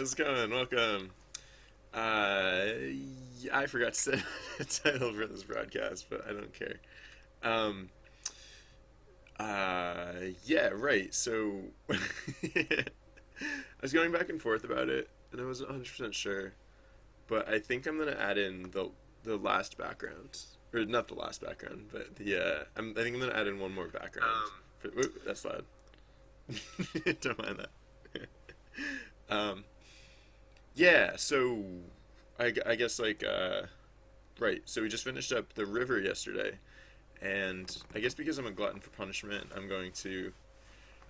how's it going? Welcome. Uh, I forgot to set a title for this broadcast, but I don't care. Um, yeah, right. So, I was going back and forth about it, and I wasn't 100% sure, but I think I'm gonna add in the last background, or not the last background, but I think I'm gonna add in one more background. That's loud. Don't mind that. Um, yeah, so I guess right. So we just finished up the river yesterday, and I guess because I'm a glutton for punishment, I'm going to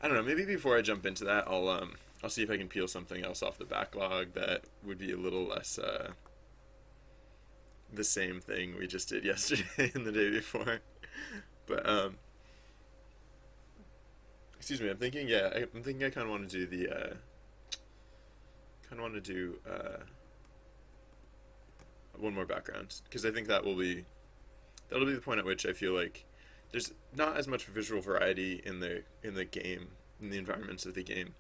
I don't know. Maybe before I jump into that, I'll see if I can peel something else off the backlog that would be a little less the same thing we just did yesterday and the day before. But excuse me. I'm thinking I kind of want to do the kind of want to do one more background because I think that'll be the point at which I feel like there's not as much visual variety in the game in the environments of the game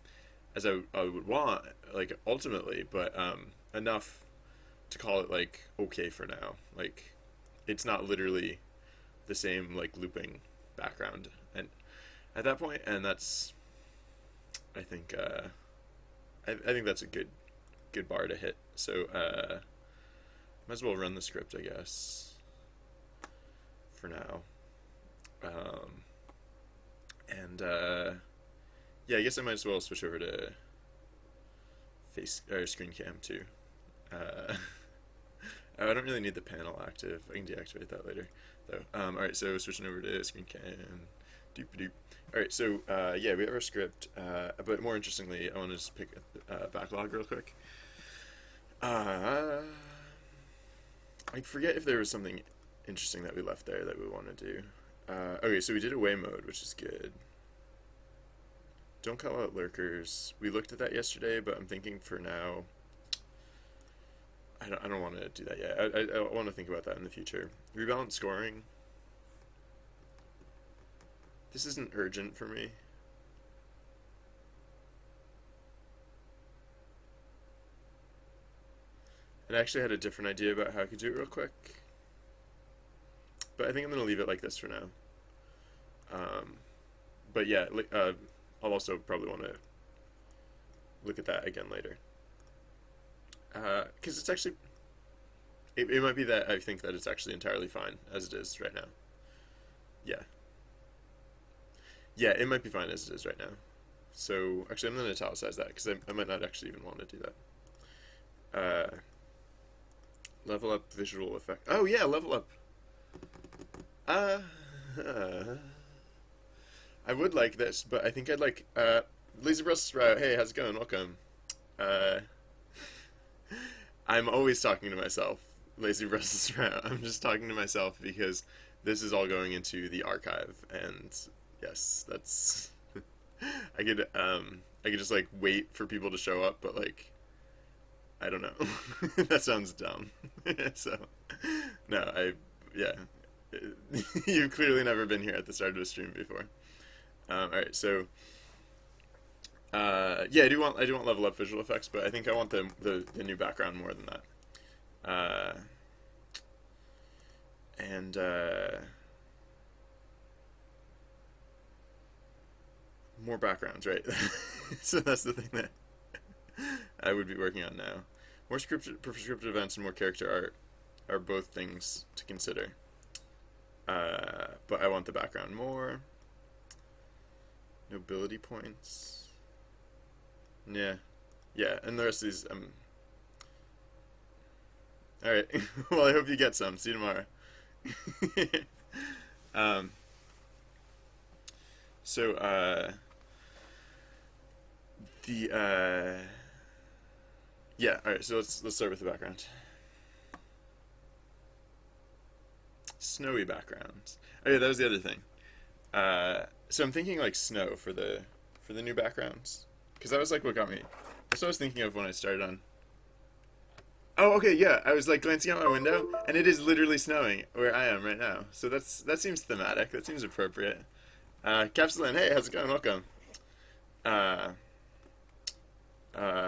as I would want like ultimately, but enough to call it like okay for now. Like it's not literally the same like looping background and at that point, and that's I think I think that's a good bar to hit. So might as well run the script, I guess, for now. Um, and yeah, I guess I might as well switch over to face or screen cam too. Uh, oh, I don't really need the panel active. I can deactivate that later, though. All right, so switching over to screen cam. Doop doop. All right, so yeah, we have our script, but more interestingly, I want to just pick a backlog real quick. I forget if there was something interesting that we left there that we want to do. Okay, so we did away mode, which is good. Don't call out lurkers. We looked at that yesterday, but I'm thinking for now, I don't want to do that yet. I want to think about that in the future. Rebalance scoring. This isn't urgent for me. I actually had a different idea about how I could do it real quick. But I think I'm going to leave it like this for now. But yeah, I'll also probably want to look at that again later. Because it's actually... It might be that I think that it's actually entirely fine as it is right now. Yeah. Yeah, it might be fine as it is right now. So, actually, I'm going to italicize that because I might not actually even want to do that. Level up visual effect. Oh, yeah, level up. Uh, I would like this, but I think I'd like, Lazy Brussels Sprout, hey, how's it going? Welcome. Uh, I'm always talking to myself, Lazy Brussels Sprout. I'm just talking to myself because this is all going into the archive, and yes, that's, I could just, like, wait for people to show up, but, like, I don't know. That sounds dumb. So, no, yeah. You've clearly never been here at the start of a stream before. Alright, so, yeah, I do want level up visual effects, but I think I want the new background more than that. And, more backgrounds, right? So that's the thing that I would be working on now. More prescriptive events and more character art are both things to consider. But I want the background more. Nobility points. Yeah. Yeah, and the rest of these, alright. Well, I hope you get some. See you tomorrow. um, so, yeah, alright, so let's start with the background. Snowy backgrounds. Oh yeah, that was the other thing. So I'm thinking like snow for the new backgrounds, because that was like what got me. That's what I was thinking of when I started on. Oh, okay, yeah. I was like glancing out my window, and it is literally snowing where I am right now. So that seems thematic. That seems appropriate. Capsulin, hey, how's it going? Welcome.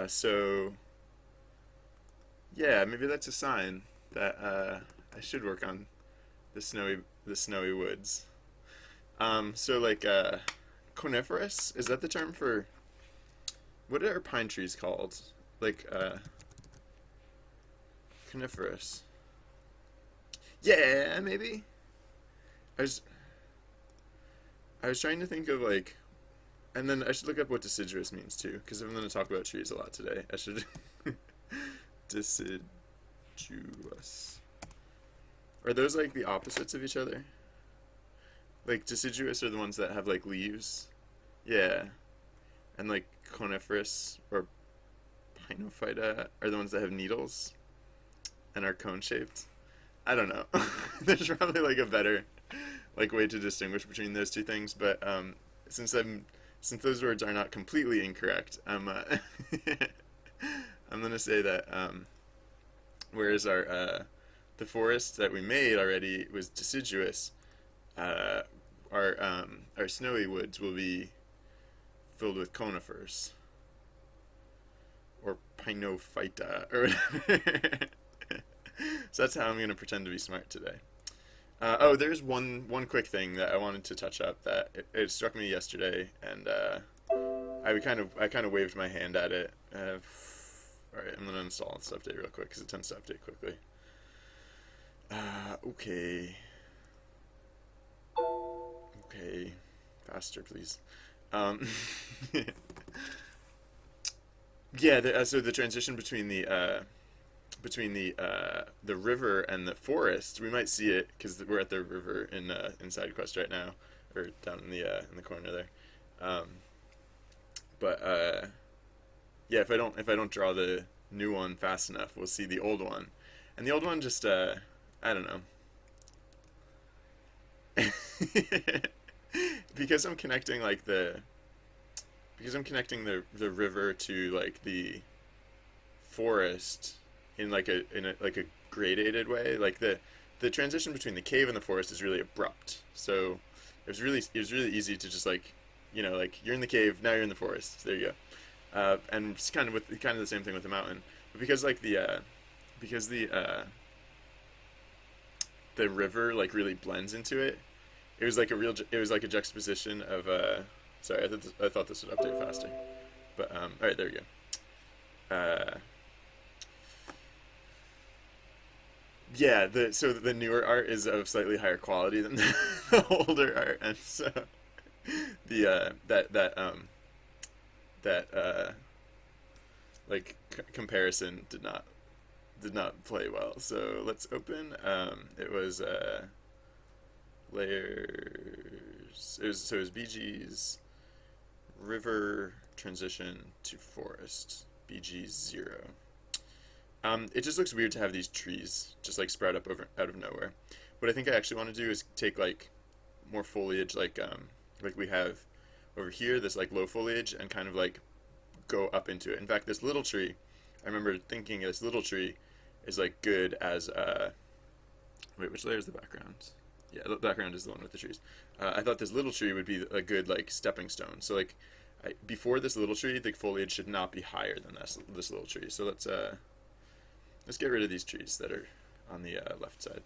So Yeah, maybe that's a sign that I should work on the snowy woods. So like coniferous, is that the term for what are pine trees called? Like coniferous. Yeah, maybe. I was I was trying to think of like, and then I should look up what deciduous means too, because I'm going to talk about trees a lot today. I should deciduous. Are those like the opposites of each other? Like deciduous are the ones that have like leaves. Yeah. And like coniferous or pinophyta are the ones that have needles and are cone shaped. I don't know. There's probably like a better like way to distinguish between those two things, but since I'm since those words are not completely incorrect, I'm gonna say that whereas our the forest that we made already was deciduous, uh, our snowy woods will be filled with conifers or pinophyta or whatever. So that's how I'm gonna pretend to be smart today. Oh, there's one quick thing that I wanted to touch up that it struck me yesterday, and I kind of waved my hand at it. All right, I'm gonna install this update real quick because it tends to update quickly. Okay, okay, faster, please. Um, yeah, so the transition between the river and the forest, we might see it because we're at the river in side quest right now, or down in the corner there. Um, but yeah, if I don't draw the new one fast enough, we'll see the old one, and the old one just I don't know. because I'm connecting like the because I'm connecting the river to like the forest in like a gradated way. Like the transition between the cave and the forest is really abrupt. So it was really easy to just like like you're in the cave, now you're in the forest. There you go. And it's kind of the same thing with the mountain, but because the river like really blends into it. It was like a juxtaposition of sorry, I thought this would update faster, but all right, there we go. Yeah, the newer art is of slightly higher quality than the older art, and so the that like comparison did not play well. So let's open. It was layers. It was BG's river transition to forest. BG 0. It just looks weird to have these trees just like sprout up over out of nowhere. What I think I actually want to do is take like more foliage, like we have over here, this like low foliage, and kind of like go up into it. In fact, this little tree, I remember thinking this little tree is like good as wait, which layer is the background? Yeah, the background is the one with the trees. I thought this little tree would be a good like stepping stone. So like before this little tree, the foliage should not be higher than this little tree. So let's get rid of these trees that are on the left side.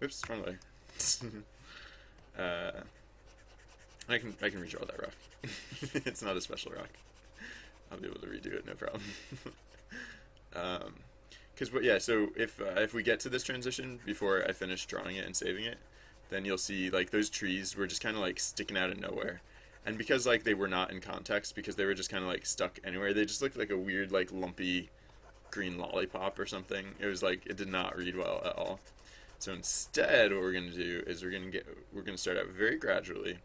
Oops, wrong way. uh, I can redraw that rock. It's not a special rock. I'll be able to redo it, no problem. Because yeah, so if we get to this transition before I finish drawing it and saving it, then you'll see like those trees were just kind of like sticking out of nowhere. And because like they were not in context, because they were just kind of like stuck anywhere, they just looked like a weird like lumpy green lollipop or something. It was like it did not read well at all. So instead, what we're gonna do is we're gonna start out very gradually.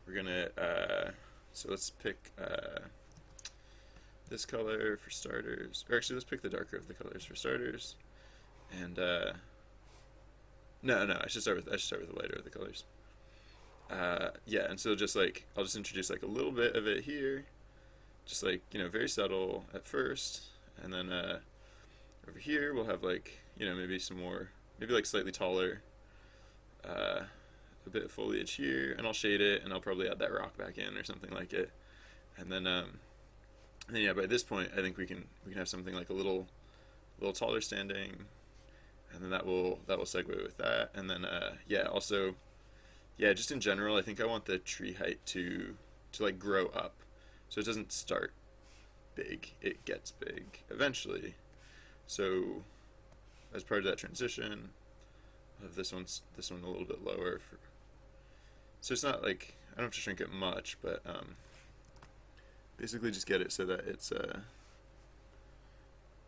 We're gonna so let's pick this color for starters, or actually let's pick the darker of the colors for starters. And no, I should start with the lighter of the colors. Yeah, and so just like I'll just introduce like a little bit of it here, just like very subtle at first, and then over here we'll have like maybe some more, maybe like slightly taller, a bit of foliage here, and I'll shade it, and I'll probably add that rock back in or something like it, and then And then yeah, by this point, I think we can have something like a little taller standing, and then that will segue with that, and then yeah, also yeah, just in general, I think I want the tree height to like grow up, so it doesn't start big, it gets big eventually. So as part of that transition, I have this one a little bit lower for, so it's not like I don't have to shrink it much, but basically just get it so that it's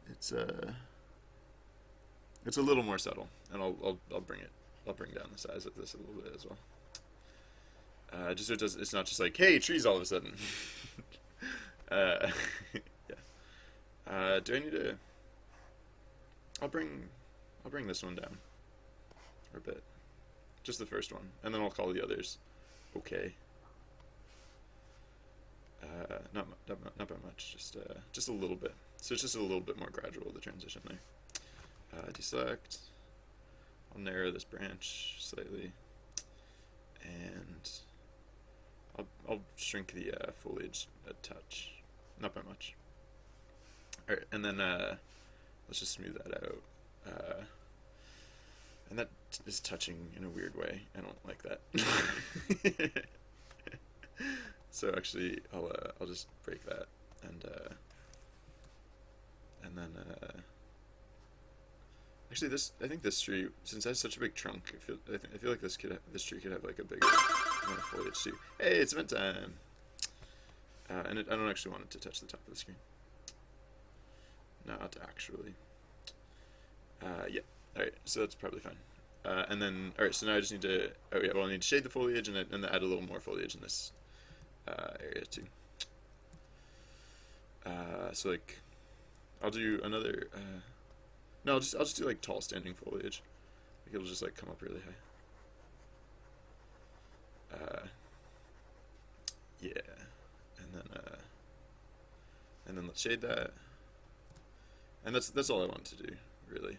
it's a little more subtle, and I'll bring down the size of this a little bit as well. Just so it's not just like, hey, trees all of a sudden. uh, yeah. Do I need to? I'll bring I'll bring this one down for a bit, just the first one, and then I'll call the others okay. Not by much, just a little bit. So it's just a little bit more gradual, the transition there. Deselect. I'll narrow this branch slightly, and I'll shrink the foliage a touch, not by much. All right, and then let's just smooth that out. And that is touching in a weird way. I don't like that. So actually, I'll just break that, and then actually I think this tree, since it has such a big trunk, I feel like this tree could have like a bigger amount of foliage too. Hey, it's event time. And I don't actually want it to touch the top of the screen. Not actually. Yeah. All right. So that's probably fine. And then all right. So now I just need to. Oh yeah. Well, I need to shade the foliage and add a little more foliage in this area too. So like, I'll do another. No, I'll just do like tall standing foliage. Like it'll just like come up really high. Yeah, and then let's shade that. And that's all I want to do, really.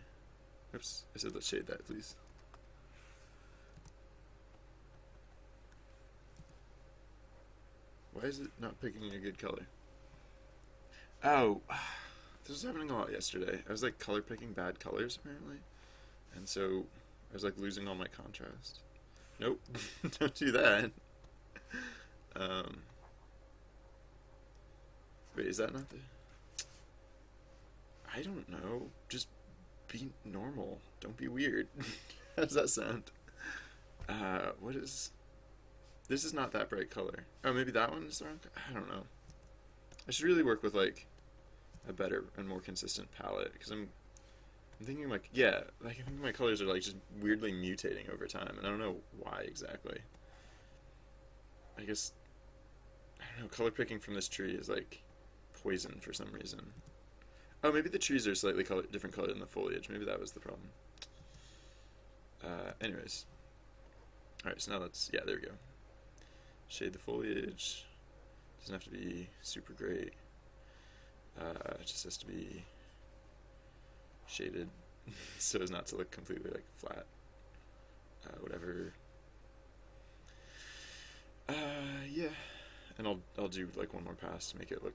Oops, I said let's shade that, please. Why is it not picking a good color? Oh, this was happening a lot yesterday. I was like color picking bad colors apparently, and so I was like losing all my contrast. Nope, don't do that. Um, Wait, is that not the? I don't know. Just be normal. Don't be weird. How does that sound? What is? This is not that bright color. Oh, maybe that one is the wrong. I don't know. I should really work with like a better and more consistent palette because I'm thinking like yeah, like I think my colors are like just weirdly mutating over time, and I don't know why exactly. I guess I don't know. Color picking from this tree is like poison for some reason. Oh, maybe the trees are slightly different color than the foliage. Maybe that was the problem. Anyways. Alright, so now yeah, there we go. Shade the foliage. Doesn't have to be super great. It just has to be shaded so as not to look completely like flat. Whatever. Yeah. And I'll do like one more pass to make it look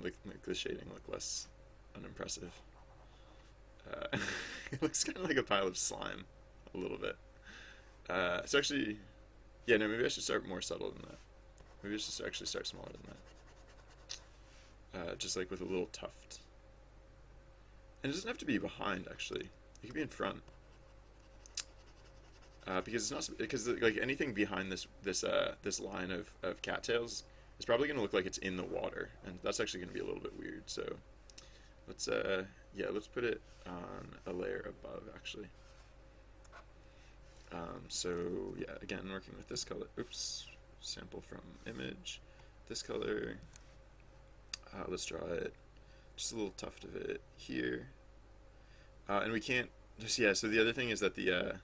make the shading look less unimpressive. It looks kind of like a pile of slime, a little bit. So actually, yeah, no, maybe I should start more subtle than that. Maybe I should actually start smaller than that. Just like with a little tuft. And it doesn't have to be behind, actually. It could be in front. Because it's not because like anything behind this line of cattails is probably gonna look like it's in the water, and that's actually gonna be a little bit weird. So let's let's put it on a layer above actually. So yeah, again working with this color. Oops, sample from image. This color. Let's draw it. Just a little tuft of it here. And we can't just yeah. So the other thing is that the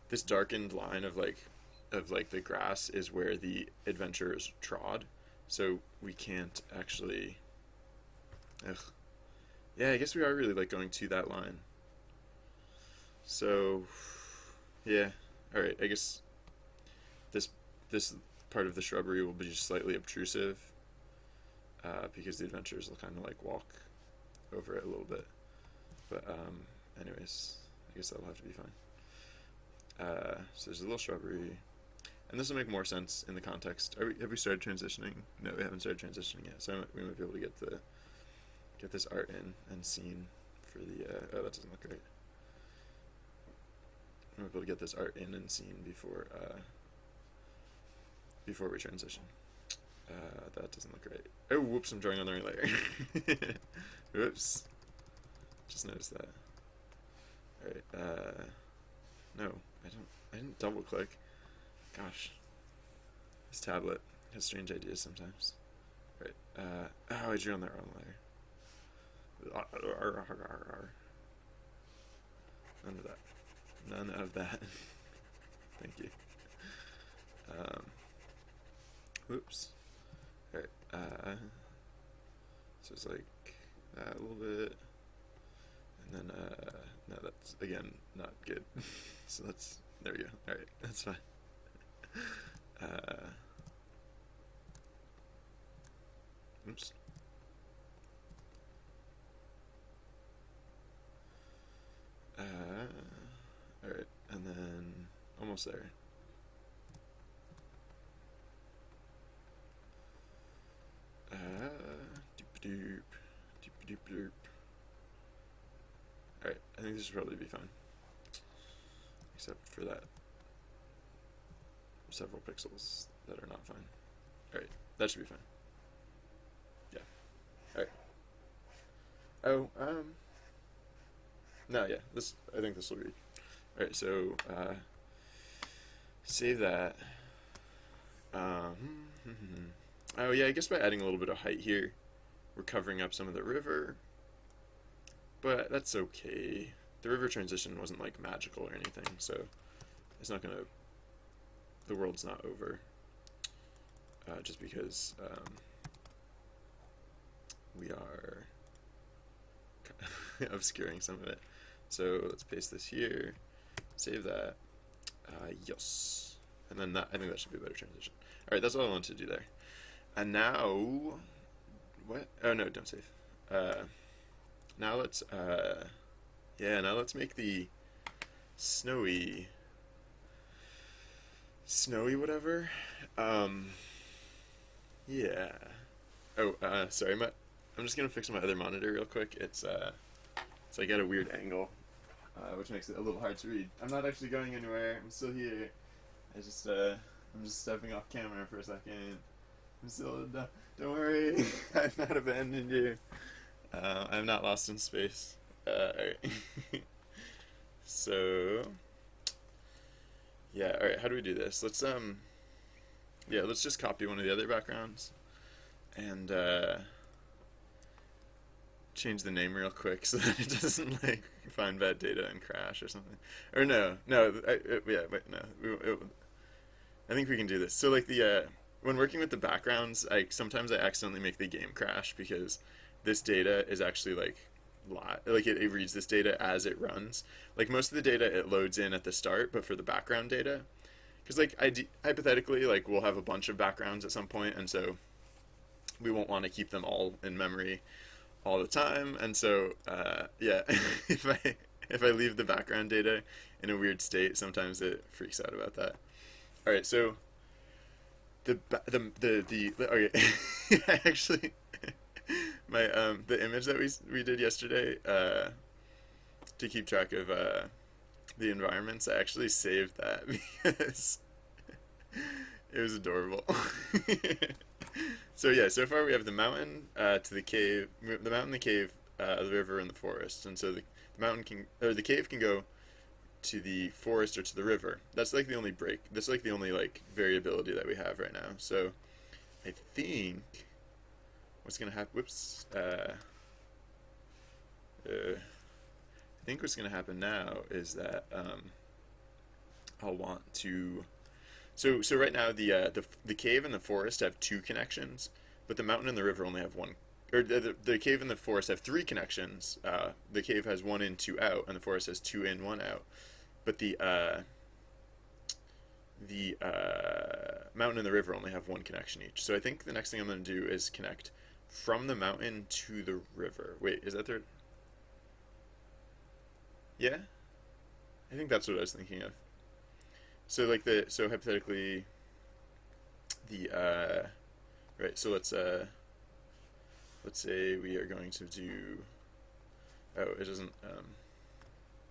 this darkened line of the grass is where the adventurers trod, so we can't actually. Ugh. Yeah, I guess we are really like going to that line. So, yeah. All right. I guess this part of the shrubbery will be just slightly obtrusive, because the adventurers will kind of like walk over it a little bit. But anyways, I guess that'll have to be fine. So there's a little shrubbery, and this will make more sense in the context. Have we started transitioning? No, we haven't started transitioning yet. So we might be able to get this art in and scene for the. Oh, that doesn't look right. We might be able to get this art in and scene before we transition. That doesn't look right. Oh, whoops! I'm drawing on the right layer. Whoops! Just noticed that. All right. No, I didn't double click. Gosh, this tablet has strange ideas sometimes. Right. Oh, I drew on the wrong layer. None of that. None of that. Thank you. Whoops. Alright, so it's like that a little bit, and then, no, that's, again, not good. So there we go. Alright, that's fine. Oops. Alright, and then, almost there. Doop doop doop. Alright, I think this should probably be fine. Except for that several pixels that are not fine. Alright, that should be fine. Yeah. Alright. Oh, no, yeah, I think this will read. Alright, so, save that. Oh yeah, I guess by adding a little bit of height here, we're covering up some of the river, but that's okay. The river transition wasn't like magical or anything, so it's not gonna, the world's not over, just because we are obscuring some of it. So let's paste this here, save that, yes, and then that, I think that should be a better transition. Alright, that's all I wanted to do there. And now, what? Oh no, don't save. Now let's make the snowy whatever. Yeah. Oh, sorry, I'm just gonna fix my other monitor real quick. It's like at a weird angle, which makes it a little hard to read. I'm not actually going anywhere. I'm still here. I'm just stepping off camera for a second. I'm still, don't worry, I've not abandoned you. I'm not lost in space. Alright. So, yeah, alright, how do we do this? Let's just copy one of the other backgrounds and, change the name real quick so that it doesn't, like, find bad data and crash or something. Or no, I think we can do this. So, like, when working with the backgrounds, sometimes I accidentally make the game crash because this data is actually like it reads this data as it runs. Like most of the data it loads in at the start, but for the background data, because like hypothetically like we'll have a bunch of backgrounds at some point, and so we won't want to keep them all in memory all the time, and so yeah, if I leave the background data in a weird state, sometimes it freaks out about that. All right, so. Okay, actually, my the image that we did yesterday to keep track of the environments, I actually saved that because it was adorable. So yeah, so far we have the mountain to the cave, the mountain, the cave, the river, and the forest, and so the cave can go to the forest or to the river. That's like the only break. That's like the only like variability that we have right now. So I think what's gonna happen. Whoops. I think what's gonna happen now is that I'll want to. So right now the cave and the forest have 2 connections, but the mountain and the river only have 1. Or the cave and the forest have 3 connections. The cave has 1 in, 2 out, and the forest has 2 in, 1 out. But the mountain and the river only have 1 connection each. So I think the next thing I'm going to do is connect from the mountain to the river. Wait, is that the? Yeah, I think that's what I was thinking of. So like so hypothetically the right. So let's say we are going to do. Oh, it doesn't.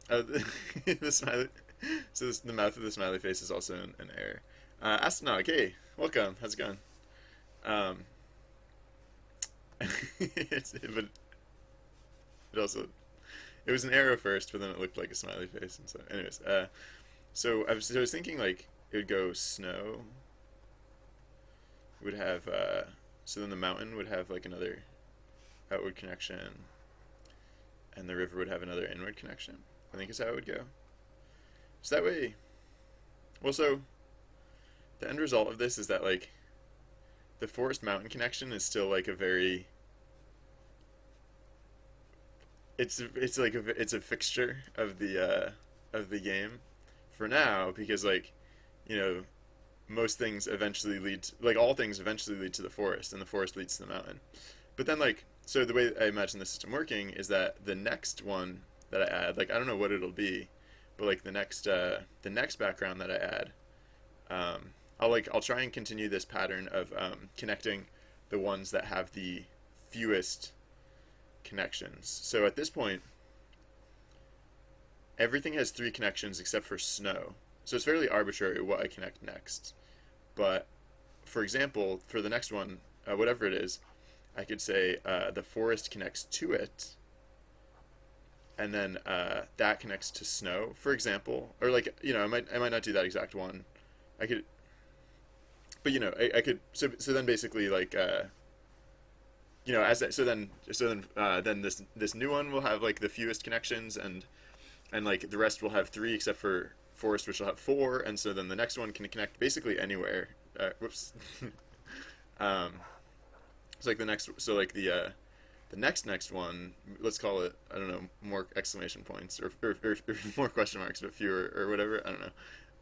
Oh, the smiley. So the mouth of the smiley face is also an error. Astronaut, hey, welcome. How's it going? Um, but it also it was an arrow first, but then it looked like a smiley face, and so anyways, so I was thinking like it would go snow would have so then the mountain would have like another outward connection, and the river would have another inward connection. I think is how it would go. So that way, well, so the end result of this is that like the forest mountain connection is still like a very it's like it's a fixture of the game for now because like you know most things eventually lead to, like all things eventually lead to the forest and the forest leads to the mountain. But then like so the way I imagine the system working is that the next one that I add, like I don't know what it'll be, but like the next background that I add, I'll try and continue this pattern of connecting the ones that have the fewest connections. So at this point, everything has three connections except for snow. So it's fairly arbitrary what I connect next. But for example, for the next one, whatever it is, I could say the forest connects to it, and then that connects to snow, for example. Or like I might not do that exact one. I could, but I could. So then basically like as that, then this new one will have like the fewest connections and like the rest will have three except for forest which will have four, and so then the next one can connect basically anywhere. Whoops. It's like the next so like the next one, let's call it, I don't know, more exclamation points or more question marks but fewer or whatever, I don't know.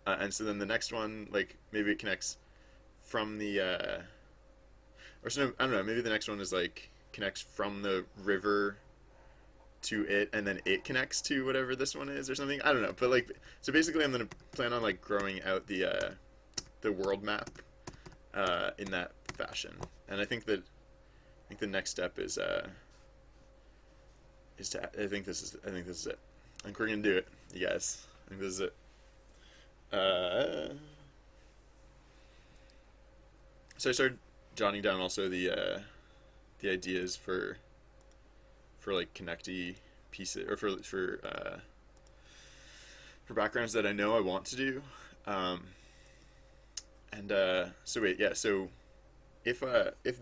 And so then the next one, like maybe it connects from the or so I don't know, maybe the next one is like connects from the river to it and then it connects to whatever this one is or something. I don't know, but like so basically I'm gonna plan on like growing out the world map in that fashion. And I think the next step is to I think this is it. I think we're gonna do it, you guys. I think this is it. So I started jotting down also the ideas for like connecty pieces or for backgrounds that I know I want to do. So wait, yeah. So if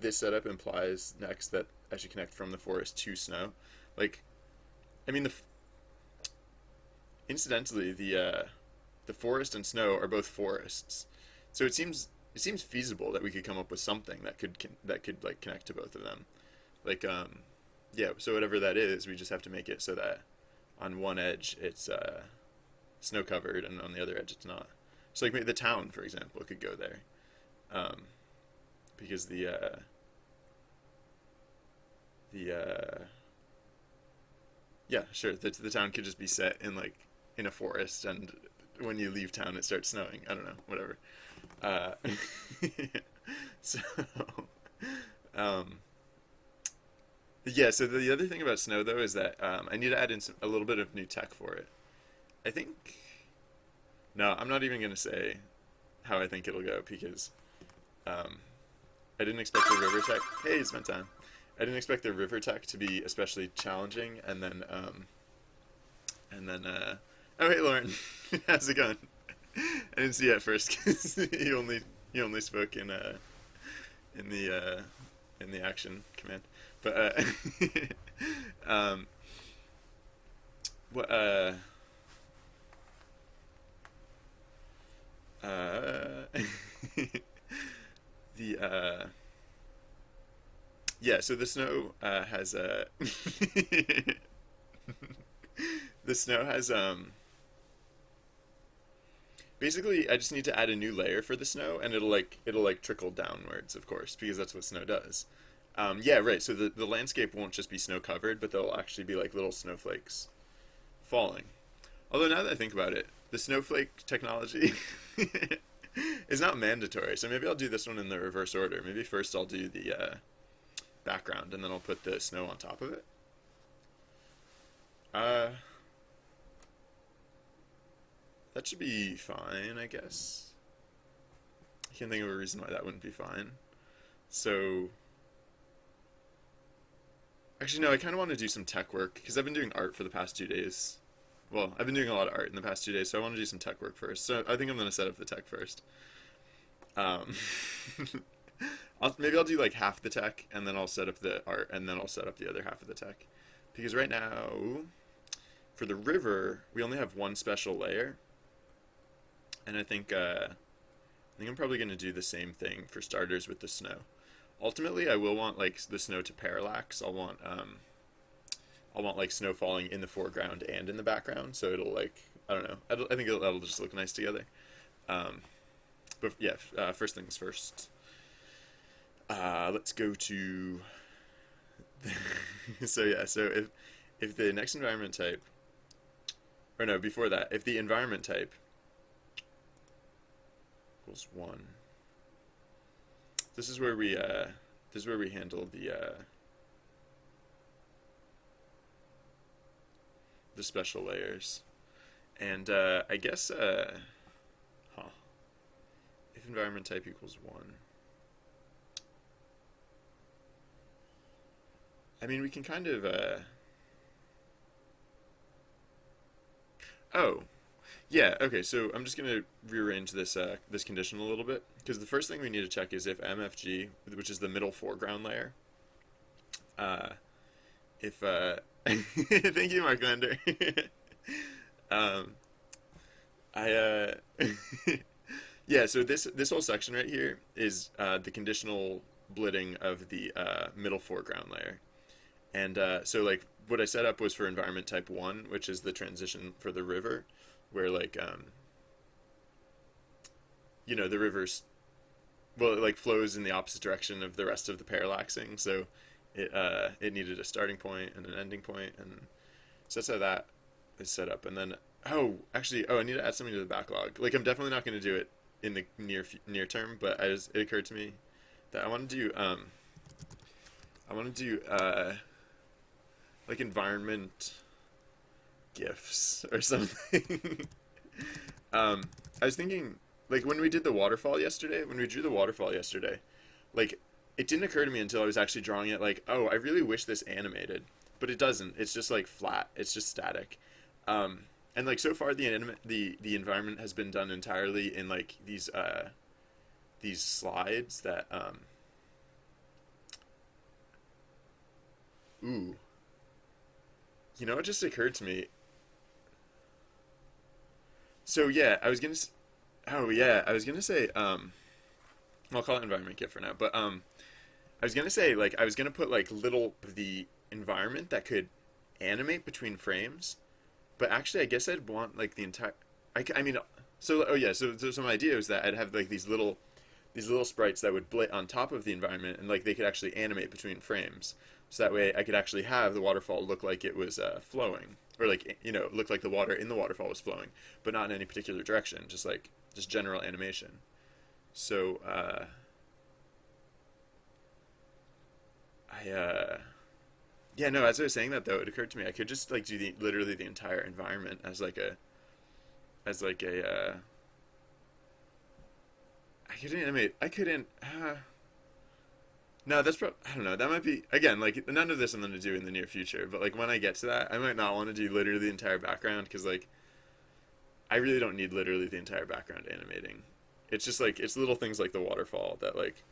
this setup implies next that I should connect from the forest to snow, like, I mean incidentally the forest and snow are both forests, so it seems feasible that we could come up with something that could like connect to both of them, like yeah. So whatever that is, we just have to make it so that on one edge it's snow covered and on the other edge it's not. So like maybe the town, for example, could go there, because yeah, sure, the town could just be set in like in a forest, and when you leave town it starts snowing. I don't know, whatever. Uh, so, um, yeah. So the other thing about snow though is that I need to add in a little bit of new tech for it. I think. No, I'm not even gonna say how I think it'll go because um, I didn't expect the river tech. Hey, it's meant time. I didn't expect the river tech to be especially challenging, and then oh hey Lauren, how's it going? I didn't see you at first because you only spoke in the action command, but what the yeah, so the snow has the snow has basically I just need to add a new layer for the snow, and it'll like trickle downwards, of course, because that's what snow does. Yeah, right. So the landscape won't just be snow covered, but there'll actually be like little snowflakes falling. Although now that I think about it, the snowflake technology is not mandatory. So maybe I'll do this one in the reverse order. Maybe first I'll do the background, and then I'll put the snow on top of it. Uh, that should be fine, I guess. I can't think of a reason why that wouldn't be fine. So, actually, no, I kind of want to do some tech work because I've been doing art for the past 2 days. Well, I've been doing a lot of art in the past 2 days, so I want to do some tech work first. So I think I'm going to set up the tech first. Um, maybe I'll do like half the tech, and then I'll set up the art, and then I'll set up the other half of the tech. Because right now, for the river, we only have one special layer, and I think I'm probably going to do the same thing for starters with the snow. Ultimately, I will want like the snow to parallax. I'll want like snow falling in the foreground and in the background, so it'll like I don't know. I think that'll just look nice together. Um, but yeah, first things first. Let's go to. So yeah, so if the next environment type, or no, before that, if the environment type equals 1, this is where we handle the special layers. And I guess huh, if environment type equals 1, I mean we can kind of oh, yeah, okay, so I'm just gonna rearrange this condition a little bit because the first thing we need to check is if MFG, which is the middle foreground layer, uh, if thank you, Mark Lander. um, I yeah, so this whole section right here is the conditional blitting of the middle foreground layer, and so like what I set up was for environment type 1, which is the transition for the river, where like the river's well it like flows in the opposite direction of the rest of the parallaxing, so it needed a starting point and an ending point, and so that's how that is set up. And then I need to add something to the backlog. Like I'm definitely not going to do it in the near term, but it occurred to me that I want to do like environment gifs or something. I was thinking like when we drew the waterfall yesterday, like it didn't occur to me until I was actually drawing it like, oh, I really wish this animated, but it doesn't. It's just like flat. It's just static. And like so far the environment has been done entirely in like these slides that ooh, it just occurred to me. So yeah, oh yeah, I was gonna say I'll call it environment kit for now, but I was gonna say like I was gonna put like little the environment that could animate between frames, but actually I guess I'd want like the entire. I mean, so oh yeah, so some idea was that I'd have like these little sprites that would blit on top of the environment, and like they could actually animate between frames. So that way I could actually have the waterfall look like it was flowing, or like look like the water in the waterfall was flowing, but not in any particular direction, just general animation. So I yeah, no, as I was saying that though, it occurred to me I could just like do literally the entire environment as like a I couldn't animate. I couldn't. No, I don't know. That might be again like none of this I'm gonna do in the near future. But like when I get to that, I might not want to do literally the entire background because like I really don't need literally the entire background animating. It's just like it's little things like the waterfall that like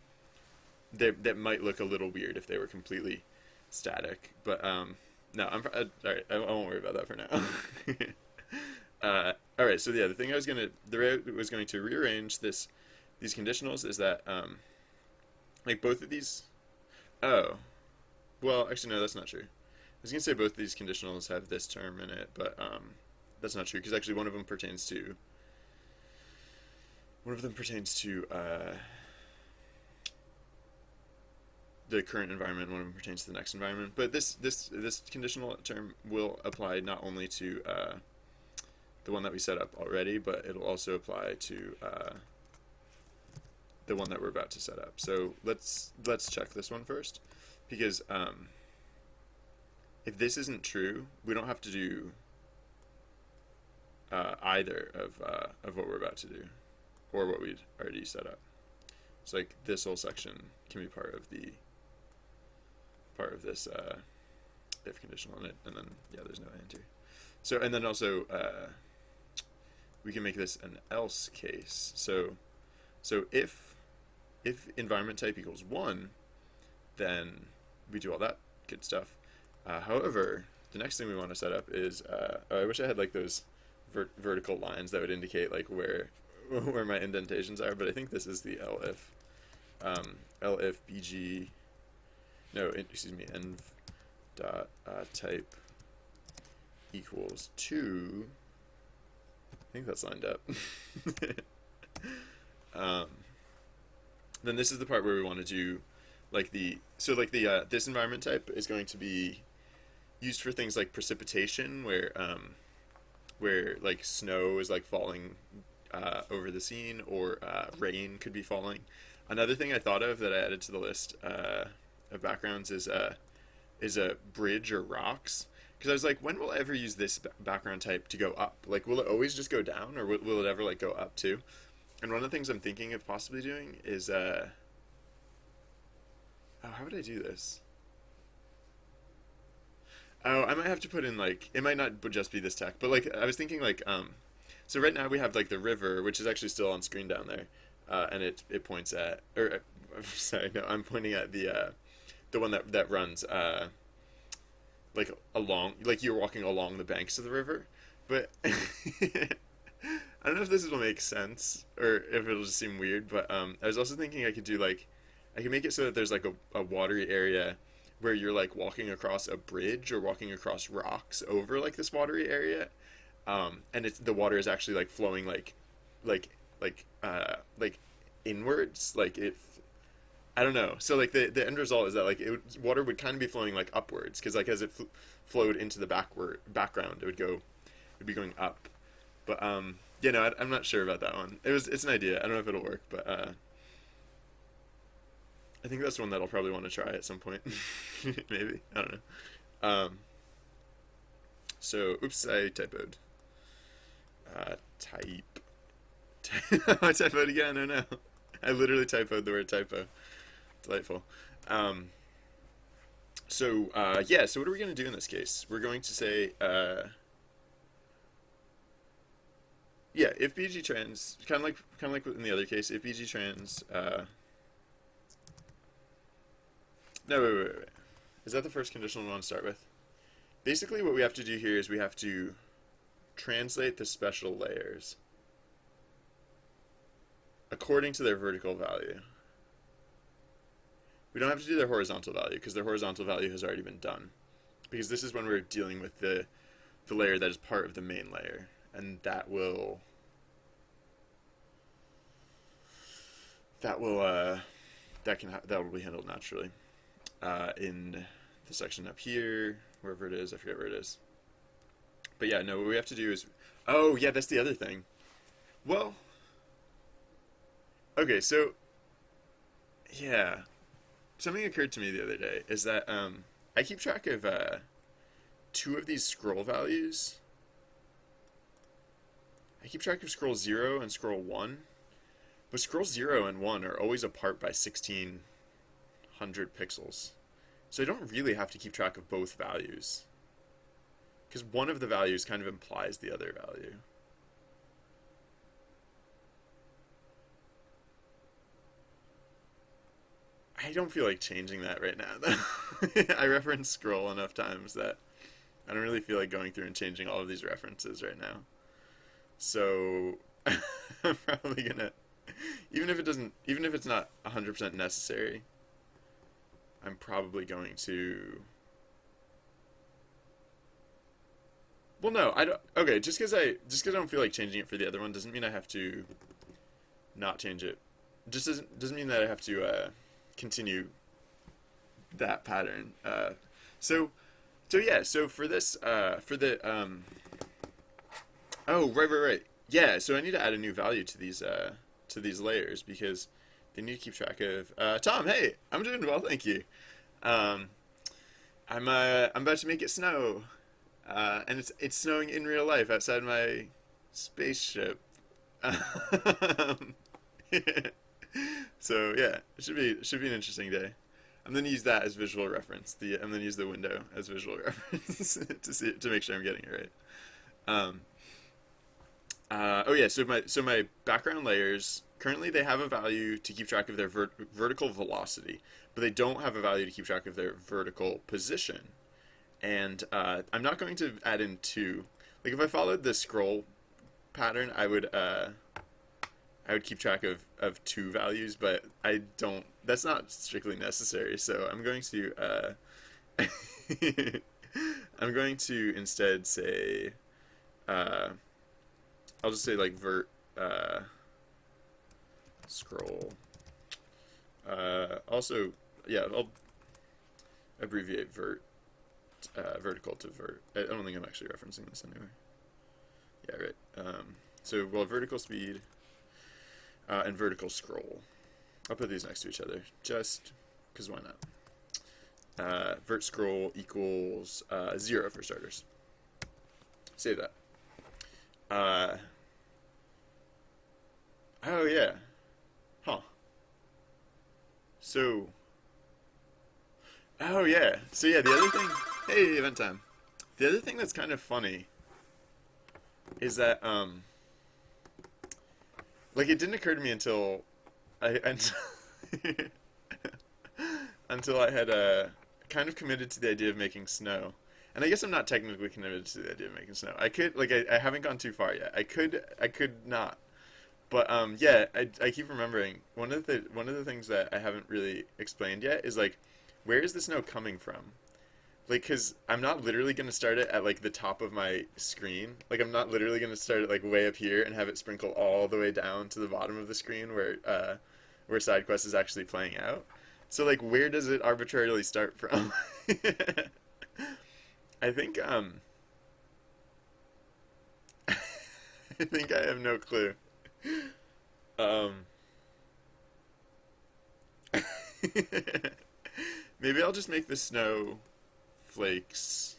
that might look a little weird if they were completely static. But no, all right. I won't worry about that for now. All right. So yeah, the way I was going to rearrange these conditionals is that like both of these. Oh, well, actually no, that's not true. I was gonna say both of these conditionals have this term in it, but that's not true because actually one of them pertains to the current environment, one of them pertains to the next environment. But this conditional term will apply not only to the one that we set up already, but it'll also apply to the one that we're about to set up. So let's check this one first, because if this isn't true, we don't have to do either of what we're about to do, or what we'd already set up. So like this whole section can be part of this if conditional on it, and then yeah, there's no and here. So and then also we can make this an else case. So if environment type equals 1, then we do all that good stuff. However, the next thing we want to set up is I wish I had like those vertical lines that would indicate like where my indentations are, but I think this is the elif. Elif bg, no, excuse me, env dot type equals 2. I think that's lined up. Then this is the part where we want to do like this environment type is going to be used for things like precipitation, where like snow is like falling over the scene, or rain could be falling. Another thing I thought of that I added to the list of backgrounds is a bridge or rocks, because I was like, when will I ever use this background type to go up? Like, will it always just go down, or will it ever like go up too? And one of the things I'm thinking of possibly doing is how would I do this? Oh, I might have to put in like, it might not just be this tech, but like I was thinking like so right now we have like the river, which is actually still on screen down there, and it points at, or sorry, no, I'm pointing at the one that runs like along, like you're walking along the banks of the river, but I don't know if this will make sense or if it'll just seem weird, but I was also thinking I could do like, I can make it so that there's like a watery area where you're like walking across a bridge or walking across rocks over like this watery area, and the water is actually like flowing like inwards, like I don't know. So like the end result is that like water would kind of be flowing like upwards, because like as it flowed into the background, it'd be going up. But yeah, no, I'm not sure about that one. It's an idea. I don't know if it'll work, but I think that's one that I'll probably want to try at some point. Maybe, I don't know. So oops, I typoed. Type. I typoed again. Oh no, I literally typoed the word typo. Delightful. So yeah, so what are we going to do in this case? We're going to say yeah, if bg trans, kind of like in the other case, if bg trans no, wait. Is that the first conditional we want to start with? Basically what we have to do here is we have to translate the special layers according to their vertical value. We don't have to do their horizontal value, because their horizontal value has already been done. Because this is when we're dealing with the layer that is part of the main layer. And that will be handled naturally in the section up here, wherever it is. I forget where it is. But yeah, no, what we have to do is, oh yeah, that's the other thing. Well, okay, so yeah, something occurred to me the other day is that I keep track of 2 of these scroll values. I keep track of scroll 0 and scroll 1, but scroll 0 and 1 are always apart by 1600 pixels. So I don't really have to keep track of both values, because one of the values kind of implies the other value. I don't feel like changing that right now, though. I reference scroll enough times that I don't really feel like going through and changing all of these references right now. So I'm probably gonna, even if it's not 100% necessary, I'm probably going to, well, no, I don't, okay, just because I don't feel like changing it for the other one doesn't mean I have to not change it. Just doesn't mean that I have to continue that pattern. So so yeah, so for this for the oh, right. Yeah, so I need to add a new value to these layers because they need to keep track of Tom, hey, I'm doing well, thank you. Um I'm about to make it snow. And it's snowing in real life outside my spaceship. Um, so yeah, it should be an interesting day. I'm gonna use that as visual reference. I'm gonna use the window as visual reference to make sure I'm getting it right. Um, oh yeah, so my background layers currently they have a value to keep track of their vertical velocity, but they don't have a value to keep track of their vertical position. And I'm not going to add in two. Like if I followed the scroll pattern, I would keep track of two values, but I don't. That's not strictly necessary. So I'm going to I'm going to instead say I'll just say like uh, scroll. Also, yeah, I'll abbreviate vertical to vert. I don't think I'm actually referencing this anyway. Yeah, right. So well, vertical speed and vertical scroll. I'll put these next to each other just because why not? Vert scroll equals 0 for starters. Save that. Oh yeah. Huh. So. Oh yeah. So yeah, the other thing. Hey, event time. The other thing that's kind of funny is that like it didn't occur to me until until, until I had kind of committed to the idea of making snow. And I guess I'm not technically committed to the idea of making snow. I could like I haven't gone too far yet. I could not. But yeah, I keep remembering one of the things that I haven't really explained yet is like where is the snow coming from? Like, cause I'm not literally gonna start it at like the top of my screen. Like, I'm not literally gonna start it like way up here and have it sprinkle all the way down to the bottom of the screen where side quest is actually playing out. So like, where does it arbitrarily start from? I think I think I have no clue. Um, maybe I'll just make the snow flakes.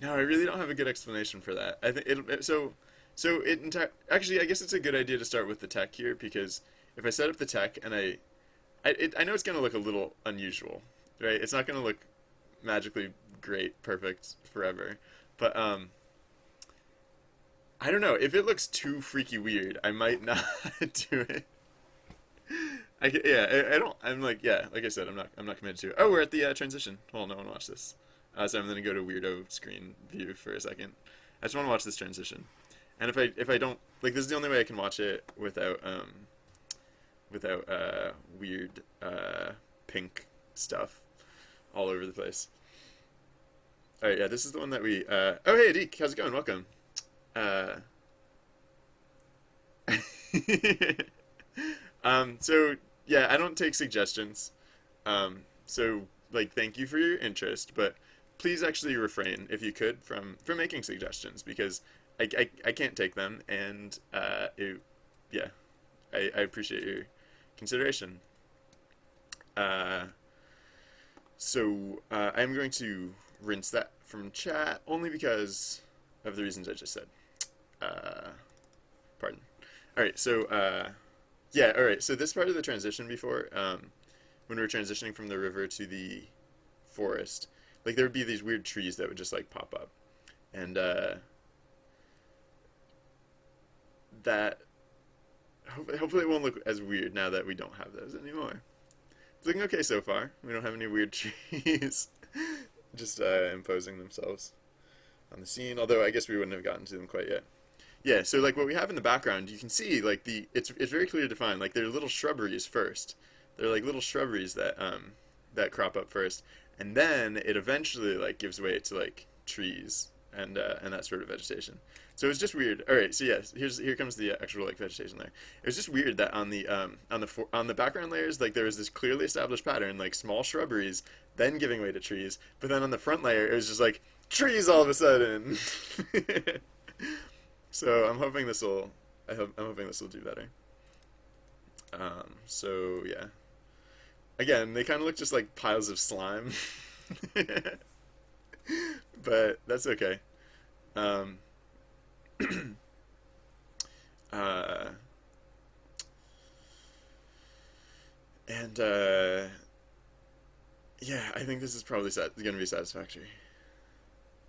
No, I really don't have a good explanation for that. I think actually I guess it's a good idea to start with the tech here because if I set up the tech and I know it's gonna look a little unusual, right? It's not gonna look magically great, perfect forever, but I don't know if it looks too freaky weird, I might not do it. I don't. I'm like, yeah, like I said, I'm not committed to it. Oh, we're at the transition. Hold on, I want to watch this. So I'm gonna go to weirdo screen view for a second. I just want to watch this transition. And if I don't like, this is the only way I can watch it without weird pink stuff all over the place. All right, yeah, this is the one that we. Oh, hey, Adik, how's it going? Welcome. Uh, so yeah, I don't take suggestions. So like, thank you for your interest, but please actually refrain, if you could, from making suggestions because I can't take them, and yeah, I appreciate your consideration. Uh, I'm going to rinse that from chat only because of the reasons I just said. Uh, Pardon. All right, so yeah, all right. So this part of the transition before, when we were transitioning from the river to the forest, like there would be these weird trees that would just like pop up, and that hopefully it won't look as weird now that we don't have those anymore. It's looking okay so far. We don't have any weird trees just imposing themselves on the scene. Although I guess we wouldn't have gotten to them quite yet. Yeah, so like what we have in the background, you can see like it's very clear to define. Like they're little shrubberies first. They're like little shrubberies that crop up first, and then it eventually like gives way to like trees and that sort of vegetation. So it was just weird. All right, so yes, here comes the actual like vegetation layer. It was just weird that on the background layers, like there was this clearly established pattern, like small shrubberies, then giving way to trees. But then on the front layer, it was just like trees all of a sudden. So I'm hoping this will do better. So yeah, again, they kind of look just like piles of slime, but that's okay. Um, uh, and yeah, I think this is probably going to be satisfactory.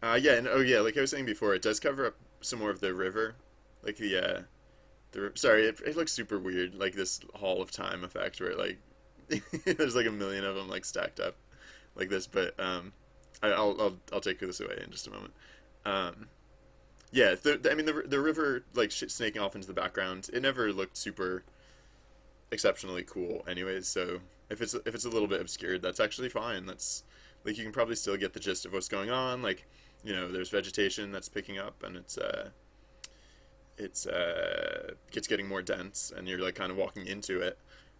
Yeah, and oh yeah, like I was saying before, it does cover up some more of the river, like sorry, it looks super weird, like this Hall of Time effect where like there's like a million of them like stacked up like this, but I'll take this away in just a moment. Um, yeah, I mean the river like snaking off into the background, it never looked super exceptionally cool, anyways. So if it's a little bit obscured, that's actually fine. That's like you can probably still get the gist of what's going on. Like there's vegetation that's picking up, and it's getting more dense, and you're like kind of walking into it,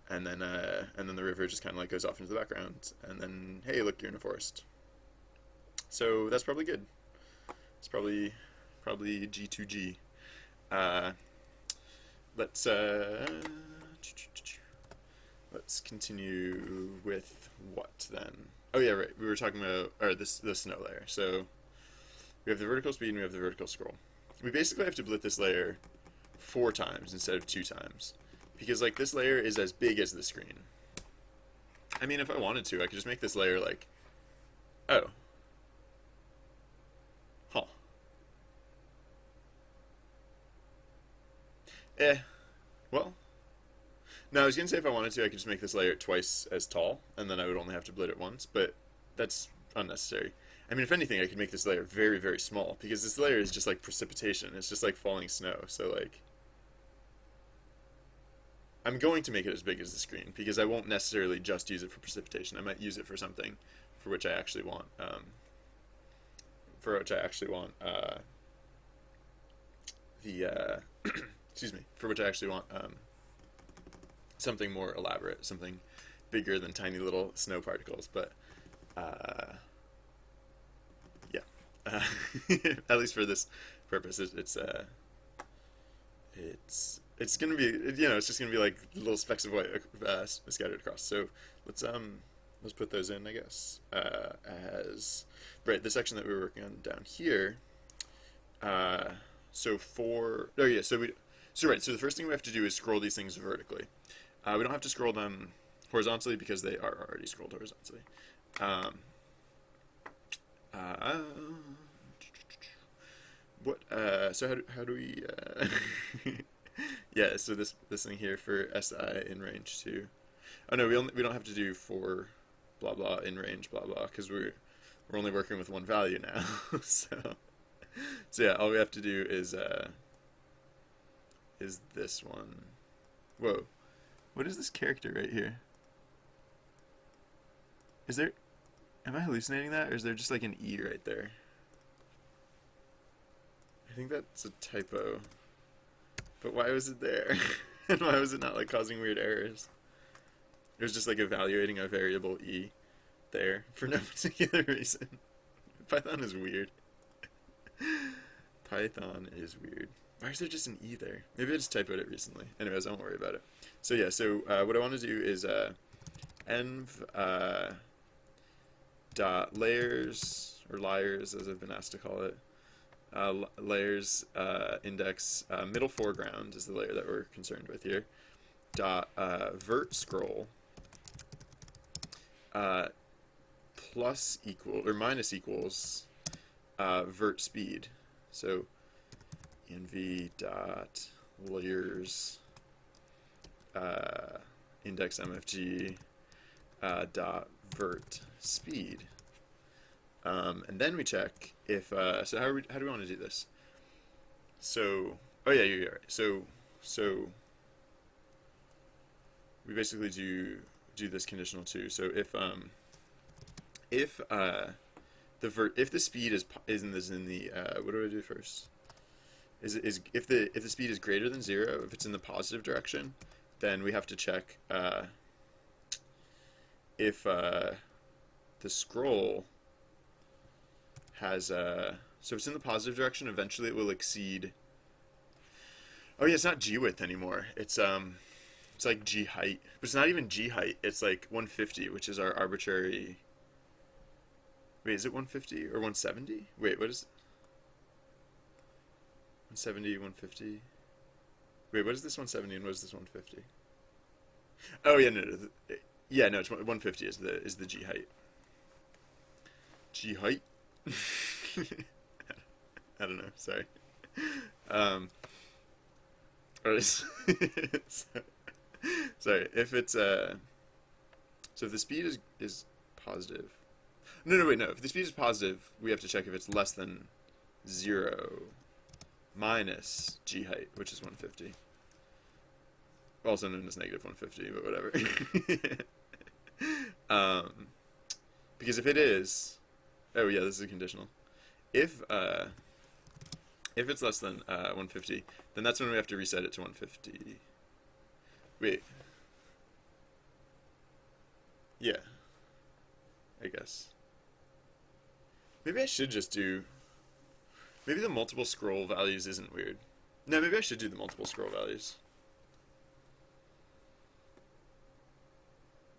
and then the river just kind of like goes off into the background, and then hey, look, you're in a forest. So that's probably good. It's probably G2G. Uh, let's let's continue with what then? Oh yeah, right. We were talking about the snow layer. So we have the vertical speed and we have the vertical scroll. We basically have to blit this layer 4 times instead of 2 times, because like this layer is as big as the screen. I mean, if I wanted to, I could just make this layer like, oh, huh, well. No, I was gonna say if I wanted to, I could just make this layer twice as tall, and then I would only have to blit it once, but that's unnecessary. I mean, if anything, I could make this layer very, very small, because this layer is just like precipitation. It's just like falling snow. So like, I'm going to make it as big as the screen, because I won't necessarily just use it for precipitation. I might use it for something for which I actually want, the, excuse me, for which I actually want, something more elaborate, something bigger than tiny little snow particles. But yeah, at least for this purpose, it's gonna be it's just gonna be like little specks of white scattered across. So let's put those in, I guess, as right the section that we were working on down here. So for oh yeah, so right, so the first thing we have to do is scroll these things vertically. We don't have to scroll them horizontally because they are already scrolled horizontally. Um, uh, so how do we? Yeah. So this thing here for SI in range 2. Oh no, we don't have to do for blah blah in range blah blah, because we're only working with one value now. So yeah, all we have to do is this one. Whoa. What is this character right here? Am I hallucinating that, or is there just like an E right there? I think that's a typo. But why was it there? And why was it not like causing weird errors? It was just like evaluating a variable E there for no particular reason. Python is weird. Python is weird. Why is there just an E there? Maybe I just typoed it recently. Anyways, I won't worry about it. So yeah, what I want to do is env dot layers, or liars as I've been asked to call it. Layers index middle foreground is the layer that we're concerned with here. Dot vert scroll plus equal or minus equals vert speed. So env dot layers index mfg dot vert speed, and then we check if so how do we want to do this? So oh yeah, you're right. So we basically do this conditional too. So if if the speed is in the what do I do first? Is if the speed is greater than 0, if it's in the positive direction, then we have to check if the scroll has so if it's in the positive direction, eventually it will exceed. Oh yeah, it's not g width anymore. It's like g height, but it's not even g height. It's like 150, which is our arbitrary. Wait, is it 150 or 170? Wait, what is 170, 150? Wait, what is this 170 and what is this 150? Oh yeah, no. Yeah, no, it's 150 is the g height. G height? I don't know. Sorry. Or sorry. If it's so if the speed is positive. No, wait, no. If the speed is positive, we have to check if it's less than 0 minus g height, which is 150. Also known as negative 150, but whatever. Because if it is, oh yeah, this is a conditional. If it's less than 150, then that's when we have to reset it to 150. Wait. Yeah. I guess. Maybe I should just do. Maybe the multiple scroll values isn't weird. No, maybe I should do the multiple scroll values.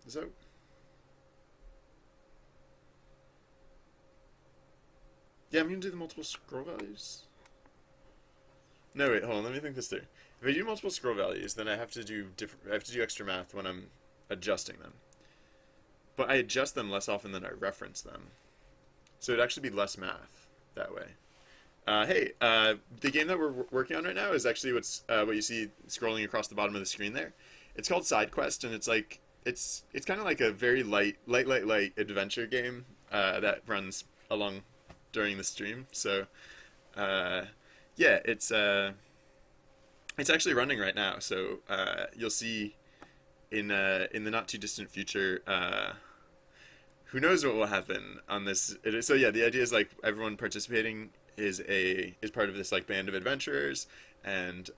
Is that? Yeah, I'm gonna do the multiple scroll values. No, wait, hold on. Let me think this through. If I do multiple scroll values, then I have to do extra math when I'm adjusting them. But I adjust them less often than I reference them, so it'd actually be less math that way. Hey, the game that we're working on right now is actually what you see scrolling across the bottom of the screen there. It's called Side Quest, and it's like it's kind of like a very light adventure game that runs along during the stream. So yeah, it's actually running right now. So you'll see in the not too distant future. Who knows what will happen on this? So yeah, the idea is like everyone participating is part of this like band of adventurers, and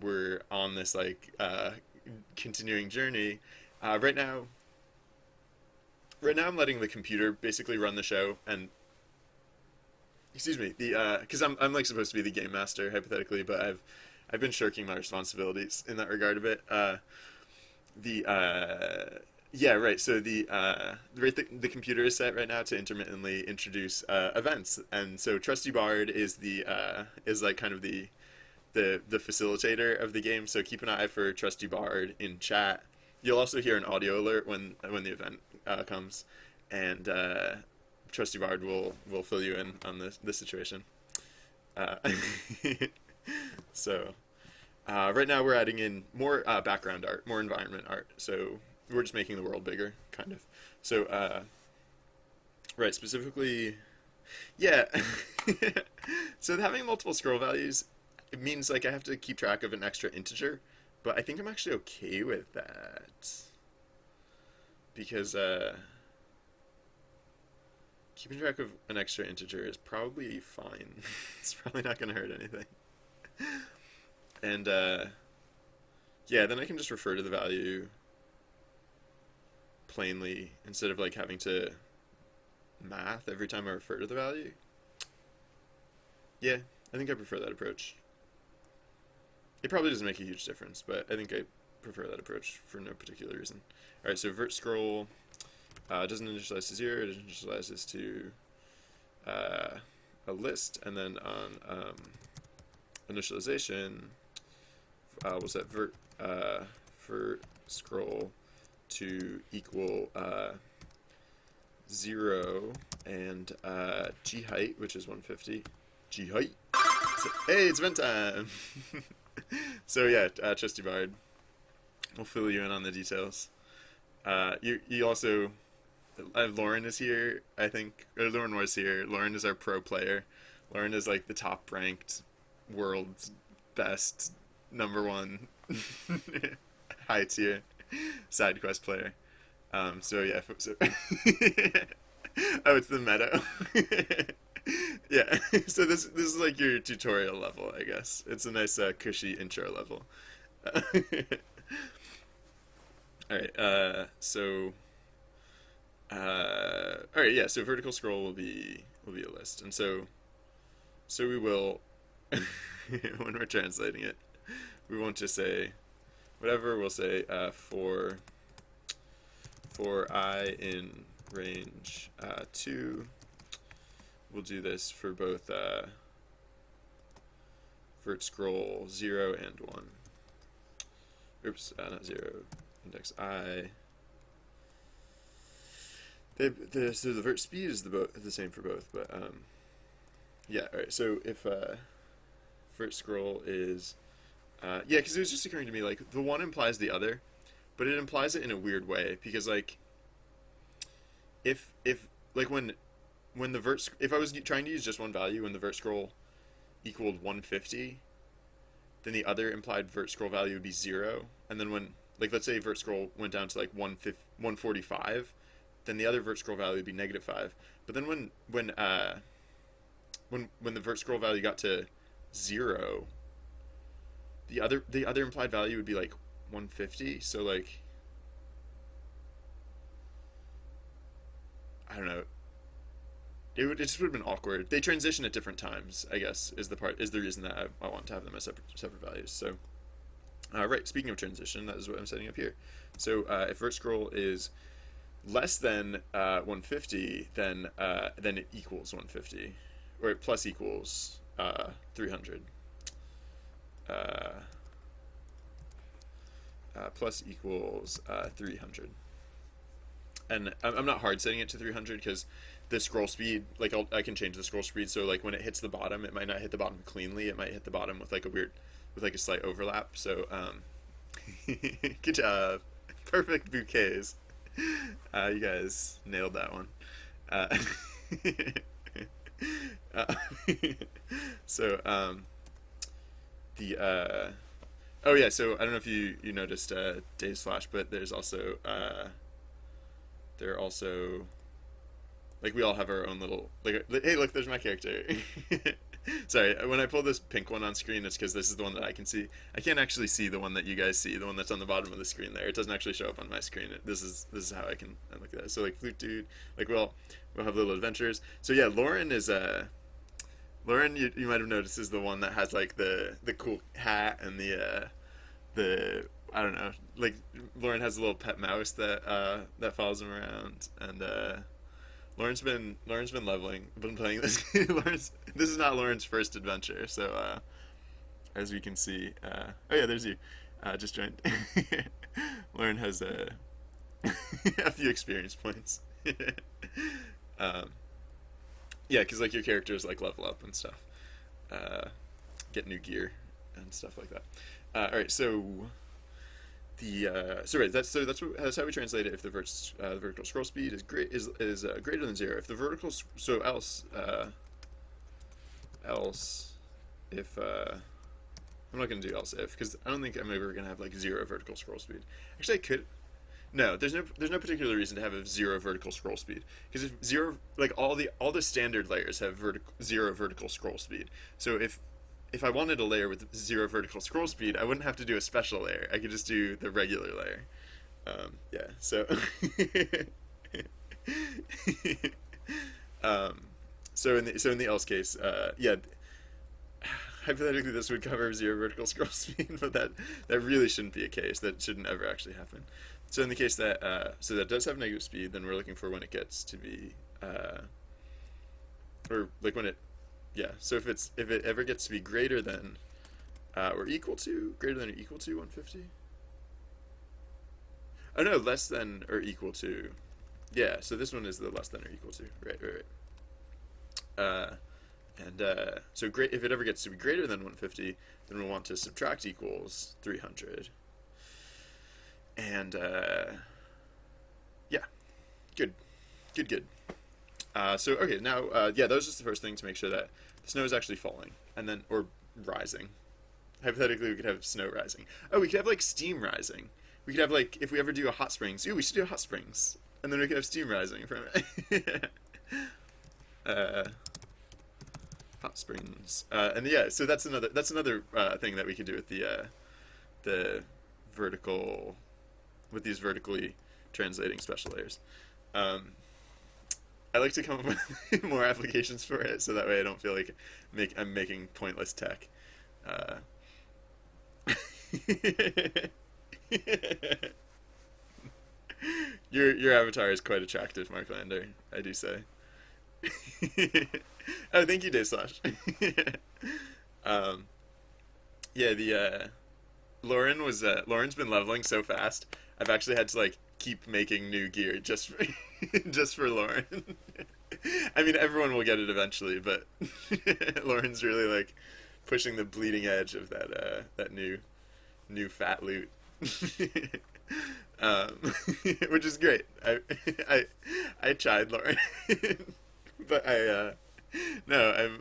we're on this like continuing journey. Right now I'm letting the computer basically run the show, and excuse me, because I'm like supposed to be the game master hypothetically, but I've been shirking my responsibilities in that regard a bit. Yeah, right. So the computer is set right now to intermittently introduce events, and so Trusty Bard is is like kind of the facilitator of the game. So keep an eye for Trusty Bard in chat. You'll also hear an audio alert when the event comes, and Trusty Bard will fill you in on the situation. So right now we're adding in more background art, more environment art. So we're just making the world bigger, kind of. So right, specifically, yeah. So having multiple scroll values, it means like I have to keep track of an extra integer, but I think I'm actually okay with that because keeping track of an extra integer is probably fine. It's probably not going to hurt anything. And yeah, then I can just refer to the value plainly instead of like having to math every time I refer to the value. Yeah, I think I prefer that approach. It probably doesn't make a huge difference, but I think I prefer that approach for no particular reason. Alright, so vert scroll doesn't initialize to 0, it initializes to a list, and then on initialization, we'll set vert for scroll to equal 0 and g height, which is 150. G height. So, hey, it's event time. So yeah, Trusty Bard will fill you in on the details. You also, Lauren is here, I think, or Lauren was here. Lauren is our pro player. Lauren is like the top ranked world's best #1 high tier side quest player. So yeah, so Oh, it's the meadow. Yeah. So this is like your tutorial level, I guess. It's a nice cushy intro level. All right. All right. Yeah. So vertical scroll will be a list, and so we will when we're translating it, we won't just say whatever. We'll say for I in range 2. We'll do this for both vert scroll 0 and 1. Oops, not 0. Index I. So the vert speed is the same for both, but yeah. All right. So if vert scroll is yeah, because it was just occurring to me like the one implies the other, but it implies it in a weird way because like if like when the if I was trying to use just one value when the vert scroll equaled 150, then the other implied vert scroll value would be 0, and then when like let's say vert scroll went down to like 145, then the other vert scroll value would be -5. But then when the vert scroll value got to 0, the other implied value would be like 150. So like I don't know. It just would have been awkward. They transition at different times, I guess, is the reason that I want to have them as separate values. So, right. Speaking of transition, that is what I'm setting up here. So if vert scroll is less than 150, then it equals 150, or plus equals 300. Plus equals 300. And I'm not hard setting it to 300 because the scroll speed, like I can change the scroll speed. So like when it hits the bottom, it might not hit the bottom cleanly. It might hit the bottom with like a slight overlap. So good job, perfect bouquets. You guys nailed that one. Uh, uh, so the oh yeah. So I don't know if you noticed Dave's flash, but there's also there are also like we all have our own little like hey look there's my character. Sorry, when I pull this pink one on screen it's because this is the one that I can see. I can't actually see the one that you guys see, the one that's on the bottom of the screen there. It doesn't actually show up on my screen. This is how I can look at that. So like flute dude, like we'll have little adventures. So yeah, Lauren is Lauren you might have noticed is the one that has like the cool hat and the I don't know, like Lauren has a little pet mouse that follows him around, and Lauren's been been playing this. This is not Lauren's first adventure, so as we can see, oh yeah, there's you, just joined. Lauren has a few experience points. Yeah, because like your characters like level up and stuff, get new gear and stuff like that. All right, so. That's how we translate it. If the vertical scroll speed is greater than 0, if the vertical else if I'm not gonna do else if because I don't think I'm ever gonna have like 0 vertical scroll speed. Actually, I could. No, there's no particular reason to have a 0 vertical scroll speed because if 0 like all the standard layers have 0 vertical scroll speed. So if I wanted a layer with 0 vertical scroll speed, I wouldn't have to do a special layer. I could just do the regular layer. Yeah, so so in the else case, yeah, hypothetically this would cover 0 vertical scroll speed, but that really shouldn't be a case. That shouldn't ever actually happen. So in the case that so that does have negative speed, then we're looking for when it gets to be or like when it. Yeah, so if it ever gets to be greater than or equal to 150. Oh no, less than or equal to. Yeah, so this one is the less than or equal to. Right. So great if it ever gets to be greater than 150, then we'll want to subtract equals 300. And yeah, good. So okay, now yeah, that was just the first thing to make sure that the snow is actually falling, and then or rising. Hypothetically, we could have snow rising. Oh, we could have like steam rising. We could have like if we ever do a hot springs. Ooh, we should do a hot springs, and then we could have steam rising from it. Uh, hot springs. And yeah, so that's another thing that we could do with the vertical with these vertically translating special layers. Um, I like to come up with more applications for it, so that way I don't feel like I'm making pointless tech. Uh, your avatar is quite attractive, Mark Lander. I do say. Oh, thank you, Dave Slash. um, yeah, the Lauren's been leveling so fast. I've actually had to like keep making new gear just for just for Lauren. I mean, everyone will get it eventually, but Lauren's really like pushing the bleeding edge of that new fat loot. um, which is great. I tried, Lauren, but no,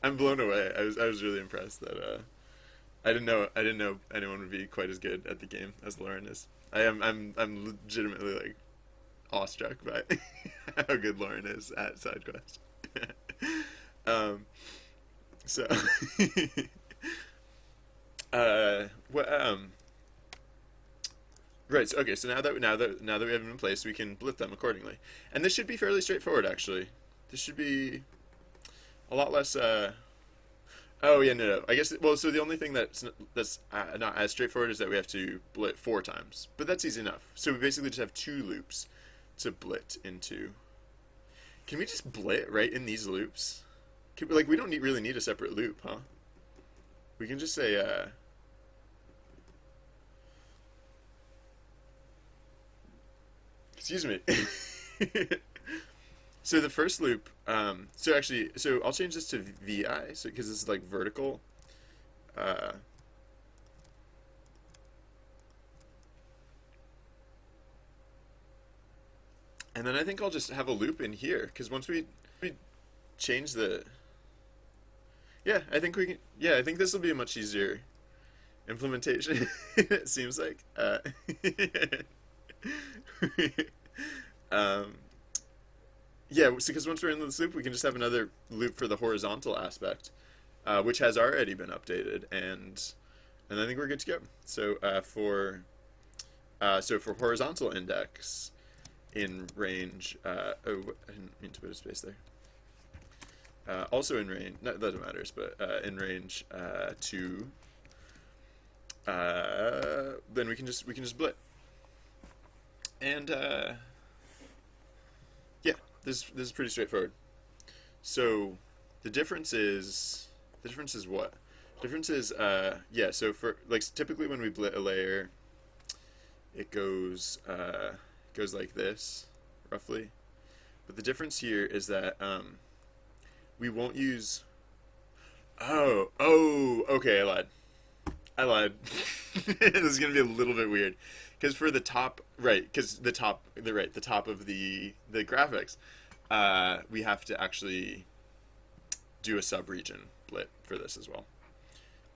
I'm blown away. I was really impressed that I didn't know anyone would be quite as good at the game as Lauren is. I'm legitimately like awestruck by how good Lauren is at side quest. um, so what right. So, okay. So now that we have them in place, we can blip them accordingly, and this should be fairly straightforward. Actually, this should be a lot less. Oh yeah, no. I guess so the only thing that's not as straightforward is that we have to blit 4 times, but that's easy enough. So we basically just have 2 loops to blit into. Can we just blit right in these loops? We don't really need a separate loop, huh? We can just say excuse me. So the first loop, so I'll change this to VI, so because this is like vertical. Uh, and then I think I'll just have a loop in here, because once we change the, yeah, I think we can, yeah, I think this will be a much easier implementation. It seems like. Um, Yeah, because once we're in this loop, we can just have another loop for the horizontal aspect, which has already been updated, and I think we're good to go. So for horizontal index in range, oh, I didn't mean to put a space there. Also in range, not that it matters, but in range 2, then we can just blit, and yeah, this is pretty straightforward. So the difference is what? The difference is yeah. So for like typically when we blit a layer, it goes like this roughly. But the difference here is that we won't use. Oh, okay, I lied. This is gonna be a little bit weird, because for the top, right? Because the top of the graphics, we have to actually do a sub-region blit for this as well.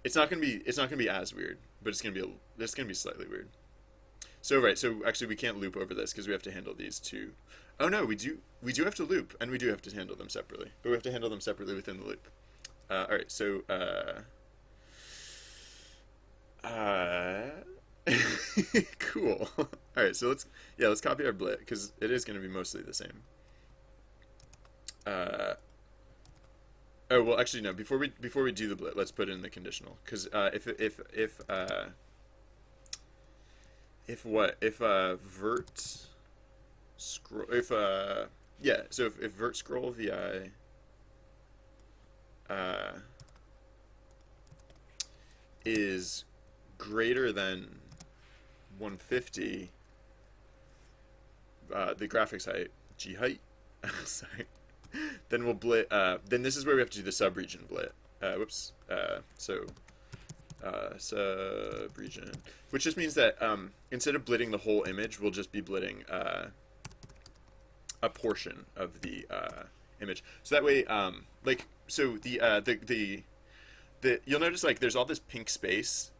It's not gonna be as weird, but it's gonna be slightly weird. So right, so actually we can't loop over this because we have to handle these two. Oh no, we do have to loop, and we do have to handle them separately, but we have to handle them separately within the loop. All right, so cool. All right, so let's copy our blit because it is going to be mostly the same. Oh well, actually no. Before we do the blit, let's put in the conditional, because if vert scroll yeah, so if vert scroll vi is greater than 150, the graphics height, g height, sorry, then we'll blit. Then this is where we have to do the subregion blit. Whoops. Subregion, which just means that instead of blitting the whole image, we'll just be blitting a portion of the image. So that way, the you'll notice like there's all this pink space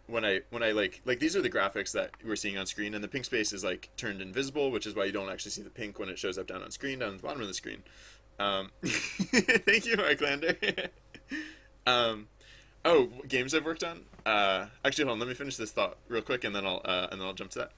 when I like these are the graphics that we're seeing on screen, and the pink space is like turned invisible, which is why you don't actually see the pink when it shows up down on screen, down at the bottom of the screen. Thank you, Marklander. um, oh, games I've worked on. Actually, hold on. Let me finish this thought real quick, and then I'll jump to that.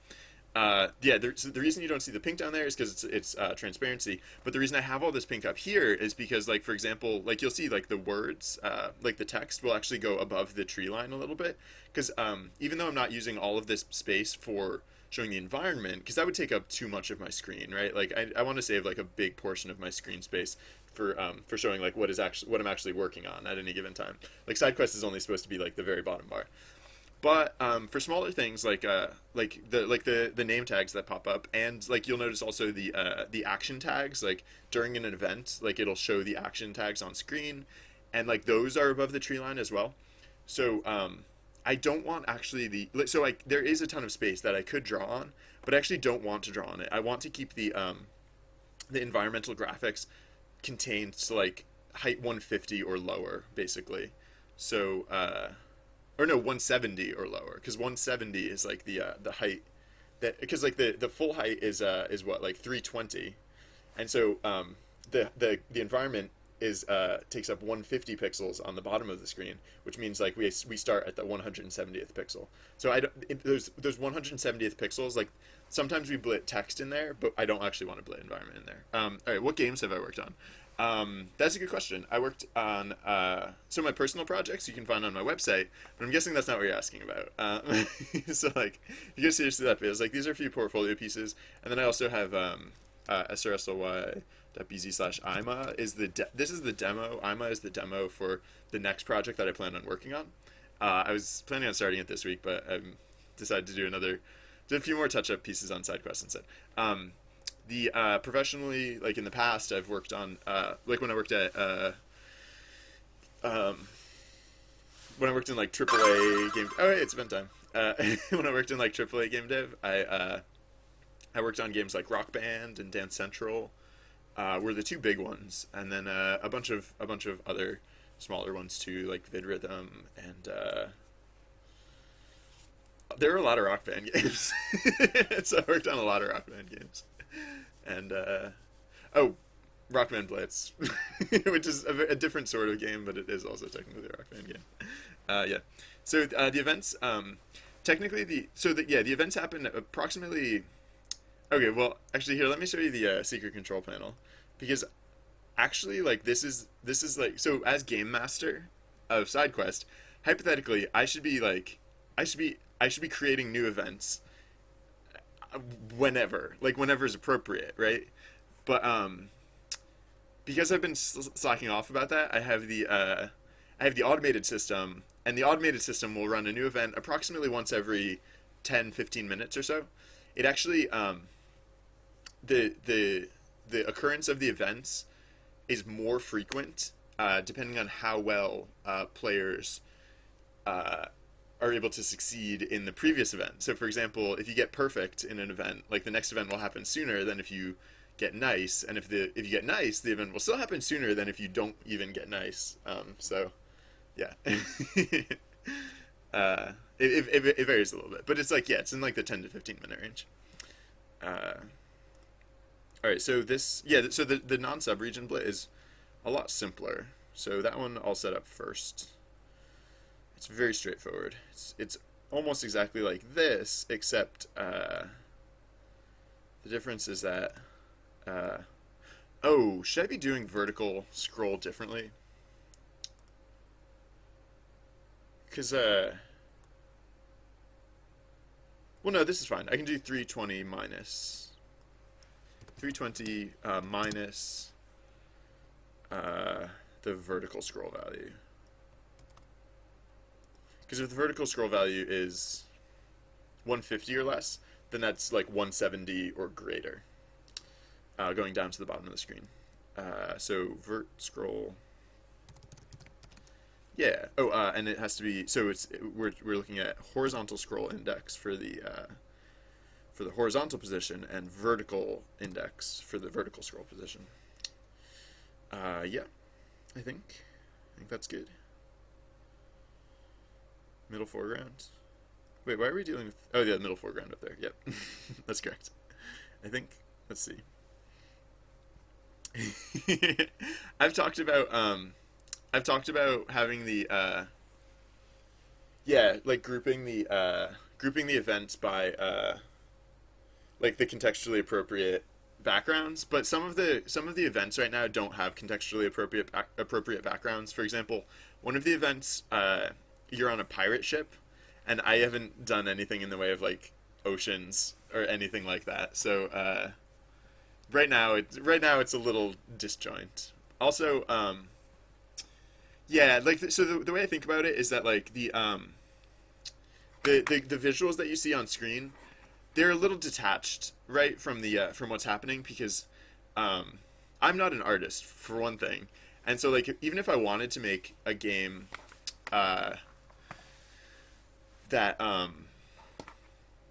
Yeah, so the reason you don't see the pink down there is because it's transparency. But the reason I have all this pink up here is because, like, for example, like you'll see, like the words, like the text will actually go above the tree line a little bit. Because even though I'm not using all of this space for showing the environment, because that would take up too much of my screen, right? Like I want to save like a big portion of my screen space for showing like what I'm actually working on at any given time. Like SideQuest is only supposed to be like the very bottom bar. But for smaller things like the name tags that pop up, and like you'll notice also the action tags, like during an event, like it'll show the action tags on screen, and like those are above the tree line as well. So I don't want actually so like there is a ton of space that I could draw on, but I actually don't want to draw on it. I want to keep the environmental graphics contained to like height 150 or lower, basically. So or no, 170 or lower, because 170 is like the height that, because like the full height is what, like 320, and so the environment is takes up 150 pixels on the bottom of the screen, which means like we start at the 170th pixel. So I don't, those 170th pixels, like sometimes we blit text in there, but I don't actually want to blit environment in there. All right, what games have I worked on? That's a good question. I worked on so my personal projects you can find on my website, but I'm guessing that's not what you're asking about. So like, if you go seriously that biz, like these are a few portfolio pieces, and then I also have srsly.bz/ima is this is the demo. Ima is the demo for the next project that I plan on working on. I was planning on starting it this week, but I decided to did a few more touch-up pieces on SideQuest instead. The professionally, like in the past, I've worked on like when I worked at when I worked in like AAA game. Oh, hey, it's event time. When I worked in like AAA game dev, I worked on games like Rock Band and Dance Central, were the two big ones, and then a bunch of other smaller ones too, like VidRhythm, and there were a lot of Rock Band games. So I worked on a lot of Rock Band games. And oh, Rock Band Blitz, which is a different sort of game, but it is also technically a Rock Band game. Yeah. So the events, technically the events happen approximately. Okay, well, actually, here, let me show you the secret control panel, because actually, like this is like, so as game master of SideQuest, hypothetically, I should be creating new events whenever is appropriate, right? But because I've been slacking off about that, I have the automated system, and the automated system will run a new event approximately once every 10-15 minutes or so. It actually the occurrence of the events is more frequent depending on how well players are able to succeed in the previous event. So for example, if you get perfect in an event, like the next event will happen sooner than if you get nice, and if you get nice, the event will still happen sooner than if you don't even get nice. So yeah. It varies a little bit, but it's like, yeah, it's in like the 10 to 15 minute range. All right, so so the non-sub-region blit is a lot simpler. So that one I'll set up first. It's very straightforward. It's almost exactly like this, except the difference is that oh, should I be doing vertical scroll differently? Because well, no, this is fine. I can do 320 minus 320 minus the vertical scroll value. Because if the vertical scroll value is 150 or less, then that's like 170 or greater, going down to the bottom of the screen. So vert scroll. Yeah. Oh, and it has to be. So we're looking at horizontal scroll index for the horizontal position and vertical index for the vertical scroll position. Yeah, I think that's good. Middle foreground. Wait, why are we dealing with? Oh, yeah, middle foreground up there. Yep, that's correct. I think. Let's see. I've talked about I've talked about having the yeah, like grouping the events by like the contextually appropriate backgrounds, but some of the events right now don't have contextually appropriate backgrounds. For example, one of the events you're on a pirate ship, and I haven't done anything in the way of like oceans or anything like that. So right now it's a little disjoint. Also, yeah, like so the way I think about it is that like the visuals that you see on screen, they're a little detached, right, from what's happening because um, I'm not an artist for one thing, and so like even if I wanted to make a game uh, that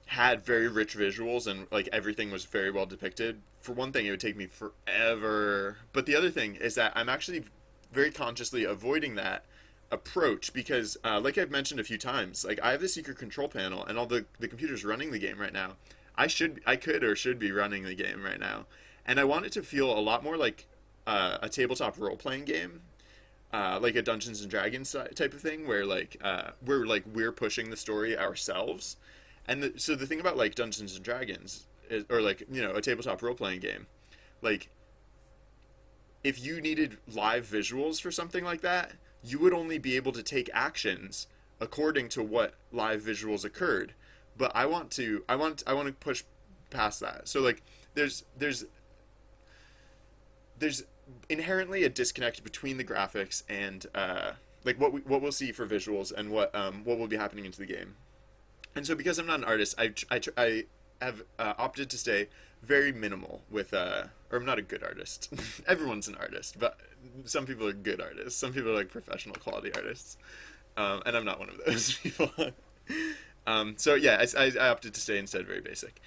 had very rich visuals and like everything was very well depicted, for one thing it would take me forever. But the other thing is that I'm actually very consciously avoiding that approach because like I've mentioned a few times, like I have the secret control panel and all the computers running the game right now. I could or should be running the game right now, and I want it to feel a lot more like a tabletop role playing game, like a Dungeons and Dragons type of thing, where we're pushing the story ourselves. And so the thing about like Dungeons and Dragons is, or like a tabletop role playing game, like if you needed live visuals for something like that, you would only be able to take actions according to what live visuals occurred. But I want to push past that. So like there's inherently a disconnect between the graphics and like what we'll see for visuals and what will be happening into the game. And so because I'm not an artist, I have opted to stay very minimal with or I'm not a good artist. Everyone's an artist, but some people are good artists. Some people are like professional quality artists, and I'm not one of those people. So yeah, I opted to stay instead very basic.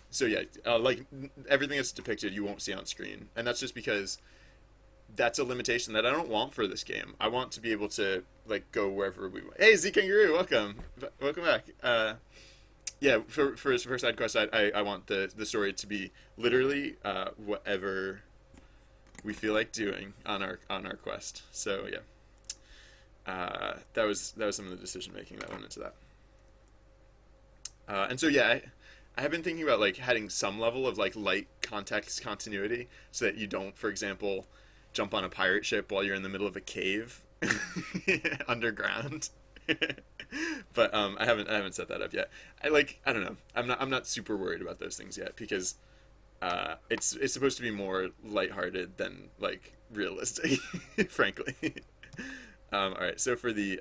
So yeah, like everything that's depicted, you won't see on screen, and that's just because that's a limitation that I don't want for this game. I want to be able to like go wherever we want. Hey, Z Kangaroo, welcome back. Yeah, for side quest, I want the story to be literally whatever we feel like doing on our quest. So yeah, that was some of the decision making that went into that. And so yeah, I have been thinking about like having some level of like light context continuity so that you don't, for example, jump on a pirate ship while you're in the middle of a cave underground. But I haven't set that up yet. I don't know. I'm not super worried about those things yet because it's supposed to be more lighthearted than like realistic, frankly. All right, so for the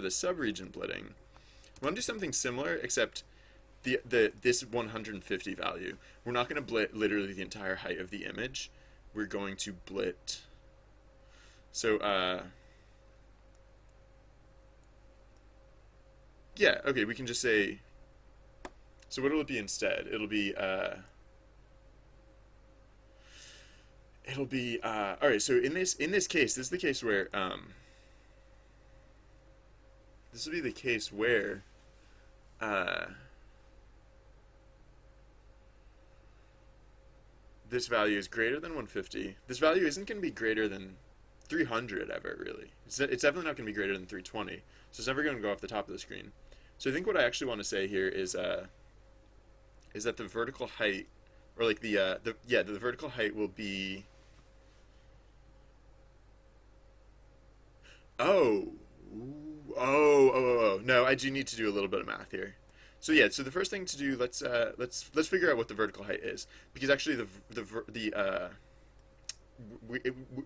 sub-region blitting, I want to do something similar except the this 150 value. We're not going to blit literally the entire height of the image. We're going to blit. So yeah, okay, we can just say. So what will it be instead? It'll be all right. So in this case, this is the case where this will be the case where uh, this value is greater than 150. This value isn't going to be greater than 300 ever, really. It's definitely not going to be greater than 320. So it's never going to go off the top of the screen. So I think what I actually want to say here is that the vertical height, or like the vertical height will be. Oh, no, I do need to do a little bit of math here. So yeah, so the first thing to do, let's figure out what the vertical height is because actually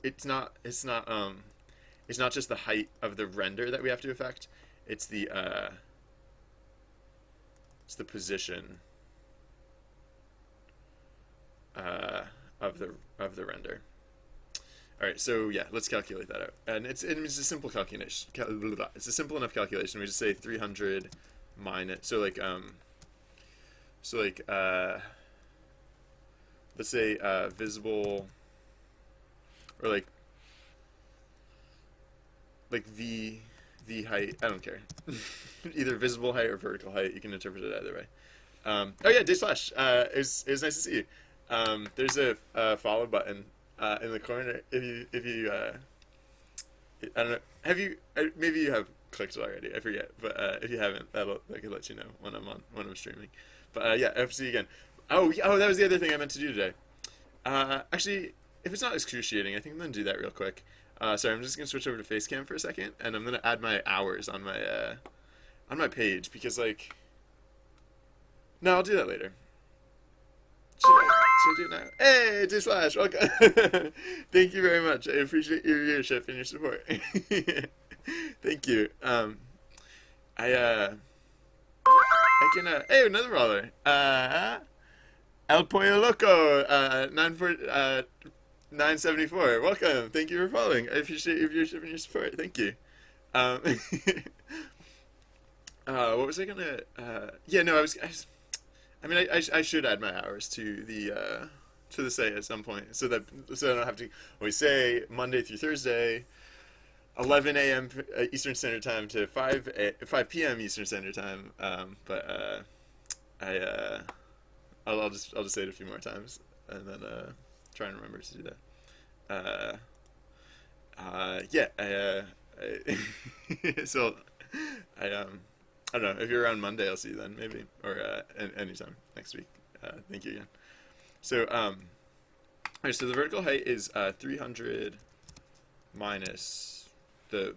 it's not just the height of the render that we have to affect. It's the position of the render. All right, so yeah, let's calculate that out, and it's a simple calculation. It's a simple enough calculation. We just say 300 minus. So like let's say visible, or like the height. I don't care. Either visible height or vertical height. You can interpret it either way. Oh yeah, day slash. It was nice to see you. There's a follow button in the corner. If you I don't know. Have you? Maybe you have clicked it already. I forget. But if you haven't, that could let you know when I'm streaming. But yeah, I hope to see you again. Oh, that was the other thing I meant to do today. Actually, if it's not excruciating, I think I'm gonna do that real quick. Sorry, I'm just gonna switch over to Facecam for a second, and I'm gonna add my hours on my page because like. No, I'll do that later. Should I do it now? Hey, D Slash, welcome. Thank you very much. I appreciate your viewership and your support. Thank you. I can hey, another brawler. El Pollo Loco, 974. Welcome. Thank you for following. I appreciate your viewership and your support. Thank you. What was I gonna? Yeah, no, I mean, I should add my hours to the site at some point, so I don't have to always say Monday through Thursday, 11 a.m. Eastern Standard Time to 5 p.m. Eastern Standard Time. I'll just say it a few more times, and then try and remember to do that. Yeah. So I don't know. If you're around Monday, I'll see you then, maybe, or anytime next week. Thank you again. So, alright, so the vertical height is 300 minus the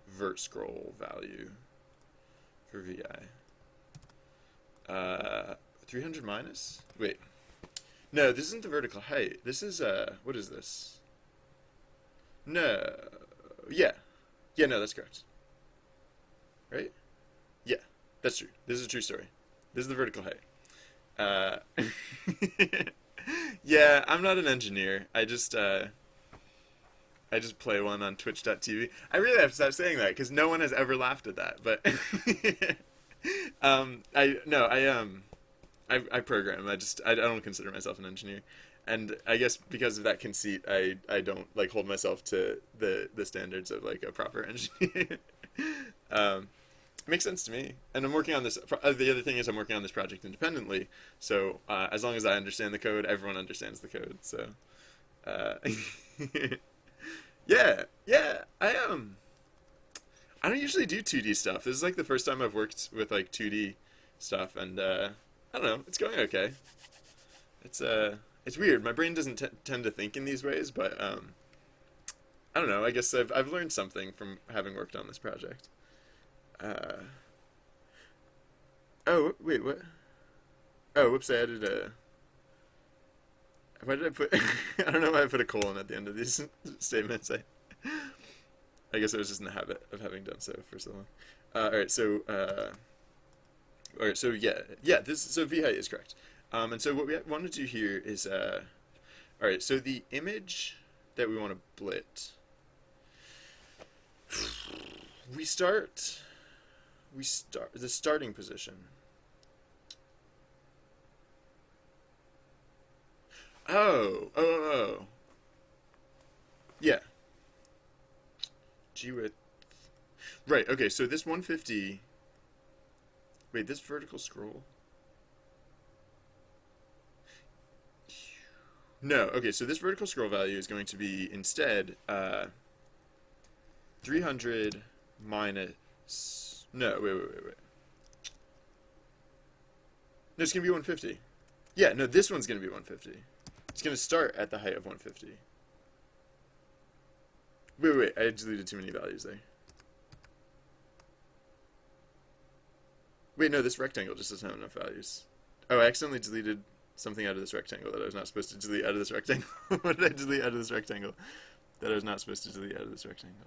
vert scroll value for VI. 300 minus? Wait. No, this isn't the vertical height. This is what is this? No. Yeah. Yeah, no, that's correct. Right? Yeah, that's true. This is a true story. This is the vertical height. Yeah, I'm not an engineer. I just play one on twitch.tv. I really have to stop saying that because no one has ever laughed at that. But I program. I don't consider myself an engineer. And I guess because of that conceit, I don't like hold myself to the standards of like a proper engineer. Makes sense to me, and I'm working on this. The other thing is I'm working on this project independently, so as long as I understand the code, everyone understands the code. So, yeah, I don't usually do 2D stuff. This is like the first time I've worked with like 2D stuff, and I don't know, it's going okay. It's weird. My brain doesn't tend to think in these ways, but I don't know. I guess I've learned something from having worked on this project. Oh, wait, what? Oh, whoops, I added why did I put, I don't know why I put a colon at the end of these statements. I guess I was just in the habit of having done so for so long. Alright, so so V height is correct. And so what we want to do here is, alright, so the image that we want to blit, we start the starting position. Oh. Yeah. G width. Right, okay, so this 150. Wait, this vertical scroll? No, okay, so this vertical scroll value is going to be instead 300 minus. No, wait. No, it's going to be 150. Yeah, no, this one's going to be 150. It's going to start at the height of 150. Wait, I deleted too many values there. Wait, no, this rectangle just doesn't have enough values. Oh, I accidentally deleted something out of this rectangle that I was not supposed to delete out of this rectangle. What did I delete out of this rectangle that I was not supposed to delete out of this rectangle?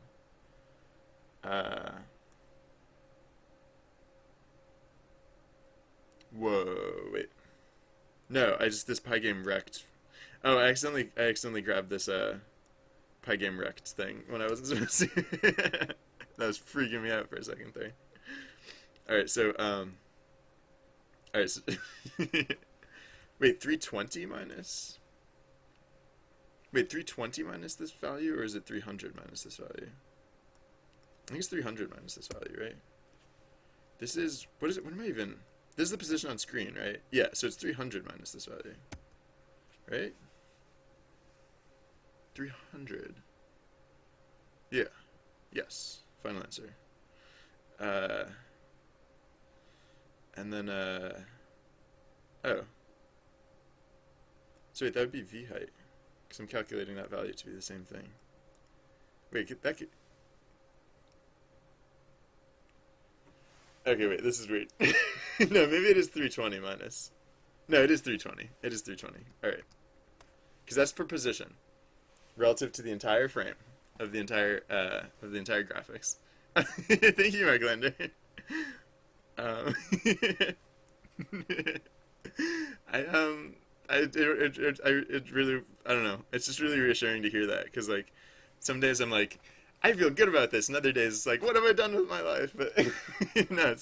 Whoa, wait. No, this Pygame wrecked. Oh, I accidentally grabbed this Pygame wrecked thing when I wasn't supposed to. That was freaking me out for a second there. Alright, so wait, 320 minus? Wait, 320 minus this value, or is it 300 minus this value? I think it's 300 minus this value, right? This is, what is it? What am I even? This is the position on screen, right? Yeah, so it's 300 minus this value, right? 300. Yeah. Yes. Final answer. Uh, and then, oh. So wait, that would be v height. Because I'm calculating that value to be the same thing. Wait, that could... Okay, wait, this is weird. No, maybe it is 320 minus. No, it is 320. It is 320. Alright. Because that's per position. Relative to the entire frame of the entire graphics. Thank you, Mark Lander. Um, it really, I don't know. It's just really reassuring to hear that, because like, some days I'm like, I feel good about this, and other days it's like, what have I done with my life? But you know,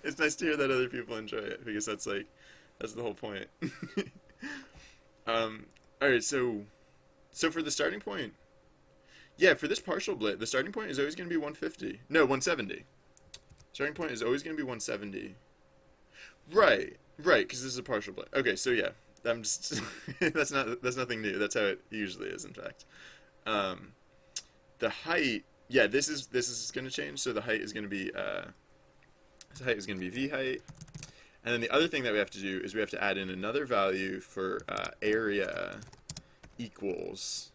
it's nice to hear that other people enjoy it, because that's the whole point. All right, so for the starting point, yeah, for this partial blit, the starting point is always going to be 150. No, 170. Starting point is always going to be 170. Right, because this is a partial blit. Okay, so yeah, I'm just that's nothing new. That's how it usually is, in fact. The height, yeah, this is going to change. So the height is going to be v height, and then the other thing that we have to do is we have to add in another value for area equals,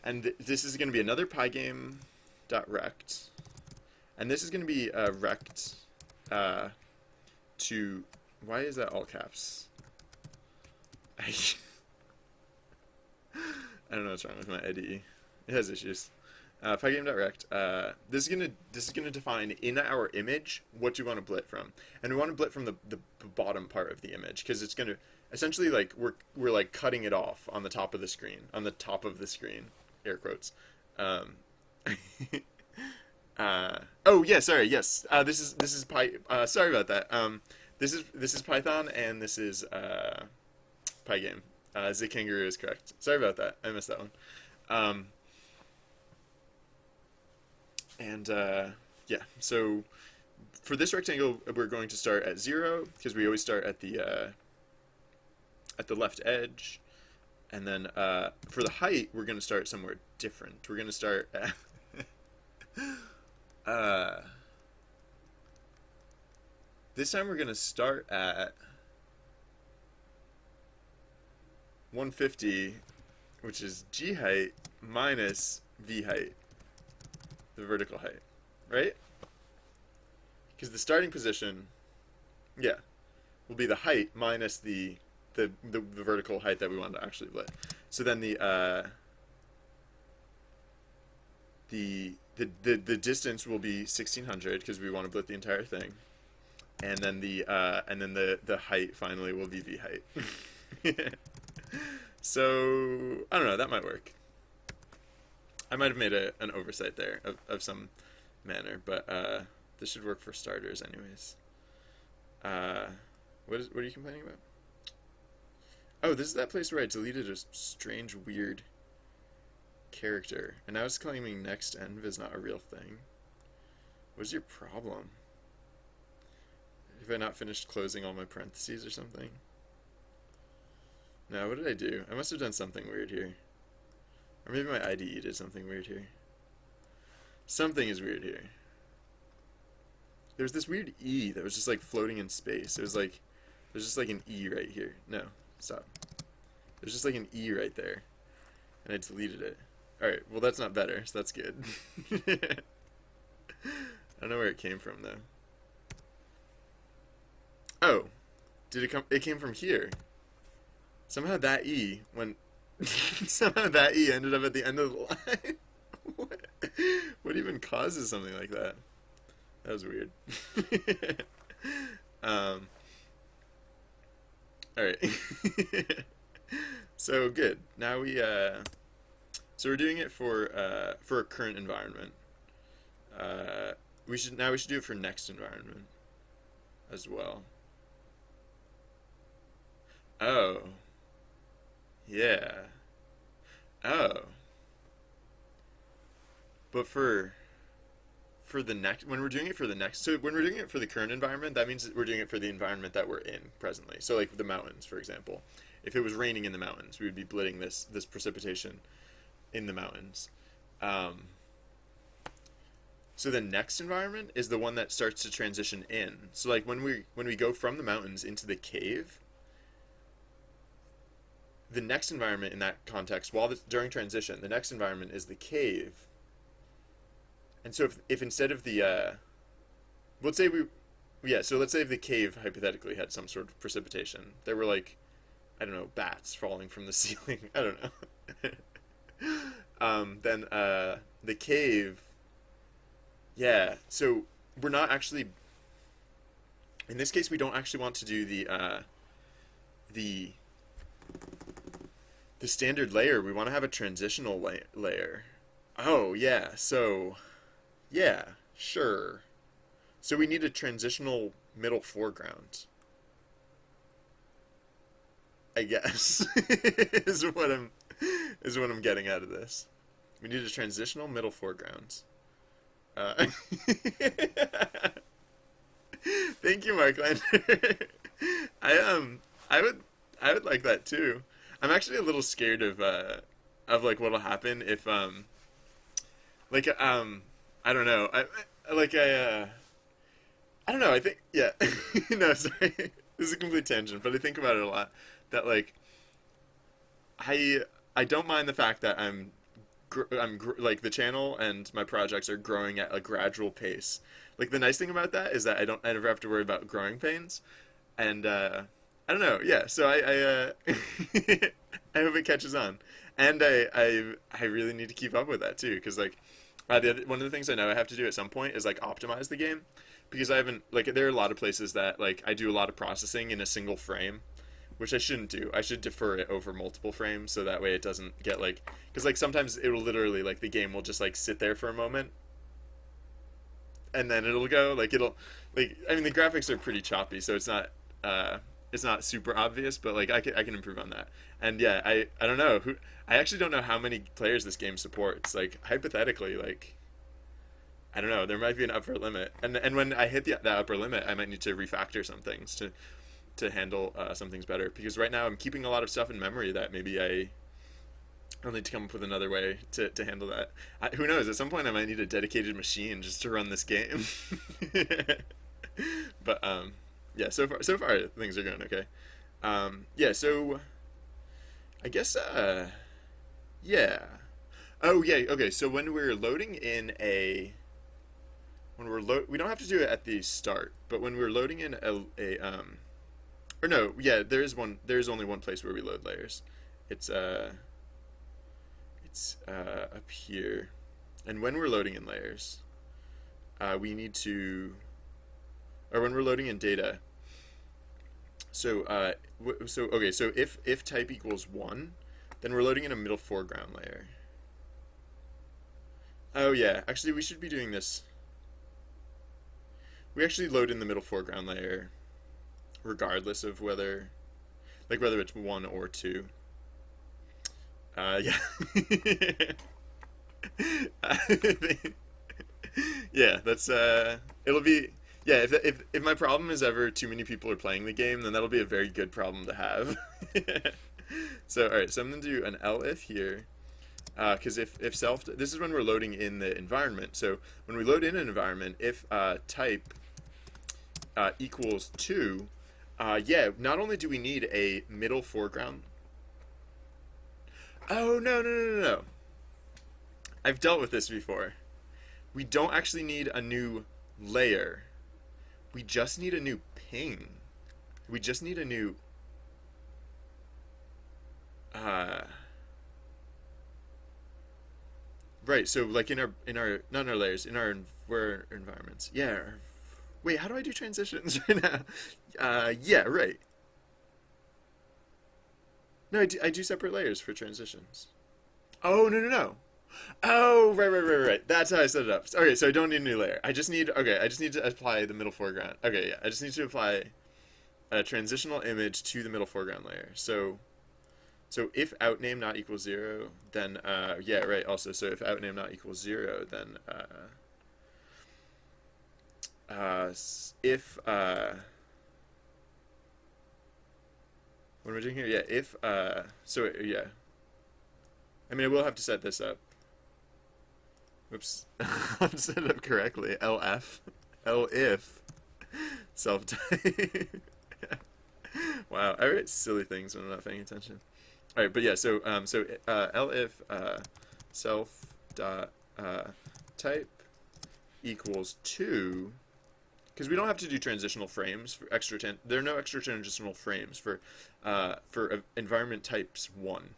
and this is going to be another pygame dot rect, and this is going to be rect to, why is that all caps? I don't know what's wrong with my IDE. It has issues. Pygame.rect. This is gonna define in our image what you want to blit from, and we want to blit from the bottom part of the image, because it's gonna essentially, like, we're like cutting it off on the top of the screen, air quotes. Oh yeah, sorry. Yes. This is sorry about that. This is Python, and this is Pygame. Zkangaroo is correct. Sorry about that. I missed that one. Yeah, so for this rectangle, we're going to start at 0, because we always start at the left edge. And then for the height, we're going to start somewhere different. We're going to start at this time we're going to start at 150, which is g height minus v height, the vertical height, right? Because the starting position, yeah, will be the height minus the vertical height that we want to actually blit. So then the distance will be 1600, because we want to blit the entire thing, and then the height finally will be v height. So I don't know, that might work. I might have made an oversight there of some manner, but this should work for starters anyways. What are you complaining about? Oh, this is that place where I deleted a strange, weird character, and now it's claiming next env is not a real thing. What is your problem? Have I not finished closing all my parentheses or something? No, what did I do? I must have done something weird here. Or maybe my IDE did something weird here. Something is weird here. There was this weird E that was just like floating in space. There's just like an E right here. No, stop. There's just like an E right there. And I deleted it. Alright, well that's not better, so that's good. I don't know where it came from though. Oh, did it come? It came from here. Somehow that E went. Somehow that E ended up at the end of the line. What even causes something like that? That was weird. Alright. So good. Now we so we're doing it for a current environment. We should do it for next environment as well. Oh. Yeah. Oh. But for for the next, when we're doing it for the next, so when we're doing it for the current environment, that means that we're doing it for the environment that we're in presently. So like the mountains, for example. If it was raining in the mountains, we would be blitting this precipitation in the mountains. Um, so the next environment is the one that starts to transition in. So like when we go from the mountains into the cave, the next environment in that context, during transition, the next environment is the cave. And so if instead of the let's say let's say if the cave hypothetically had some sort of precipitation, there were like, I don't know, bats falling from the ceiling. I don't know. Then the cave, yeah. So we're not actually, in this case, we don't actually want to do the standard layer. We want to have a transitional layer. Oh yeah. So yeah, sure. So we need a transitional middle foreground, I guess. is what I'm getting out of this. We need a transitional middle foreground. Uh, Thank you, Mark Lander. I would like that too. I'm actually a little scared of like what'll happen if like I don't know. I don't know. I think, yeah. No, sorry. This is a complete tangent, but I think about it a lot. That like I I don't mind the fact that like the channel and my projects are growing at a gradual pace. Like the nice thing about that is that I never have to worry about growing pains, and I don't know. Yeah, so I hope it catches on, and I really need to keep up with that too, because like one of the things I know I have to do at some point is like optimize the game, because I haven't, like, there are a lot of places that like I do a lot of processing in a single frame, which I shouldn't do. I should defer it over multiple frames so that way it doesn't get like, because like sometimes it will literally, like, the game will just like sit there for a moment and then it'll go, like, it'll, like, I mean the graphics are pretty choppy, so it's not super obvious, but like I can improve on that. And yeah, I don't know who, I actually don't know how many players this game supports. Like hypothetically, like, I don't know, there might be an upper limit, and when I hit that upper limit, I might need to refactor some things to handle some things better, because right now I'm keeping a lot of stuff in memory that maybe I'll need to come up with another way to handle that. Who knows? At some point, I might need a dedicated machine just to run this game. But yeah. So far things are going okay. Yeah. So I guess yeah. Oh yeah. Okay. So when we're loading in we don't have to do it at the start, but when we're loading in a or no, yeah, there's only one place where we load layers. It's up here. And when we're loading in layers, we need to, or when we're loading in data. So okay, so if type equals 1, then we're loading in a middle foreground layer. Oh yeah, actually we should be doing this. We actually load in the middle foreground layer regardless of whether it's 1 or 2. Yeah. Yeah, that's it'll be, yeah, if my problem is ever too many people are playing the game, then that'll be a very good problem to have. So all right, so I'm gonna do an elif here, because if self, this is when we're loading in the environment. So when we load in an environment, if type equals 2, yeah, not only do we need a middle foreground. Oh no. I've dealt with this before. We don't actually need a new layer. We just need a new ping. We just need a new right, so like in our not in our layers, in our environments. Yeah. Wait, how do I do transitions right now? Yeah, right. No, I do separate layers for transitions. Oh, no. Oh, right. That's how I set it up. Okay, so I don't need a new layer. I just need to apply the middle foreground. Okay, yeah, I just need to apply a transitional image to the middle foreground layer. So if outName not equals 0, then, yeah, right, also, so if outName not equals 0, then, If what am I doing here? Yeah, if so yeah. I mean, I will have to set this up. Oops, I'll set it up correctly. LF, if self type. Wow, I write silly things when I'm not paying attention. All right, but yeah, elif self dot type equals 2, because we don't have to do transitional frames for there are no extra transitional frames for environment types 1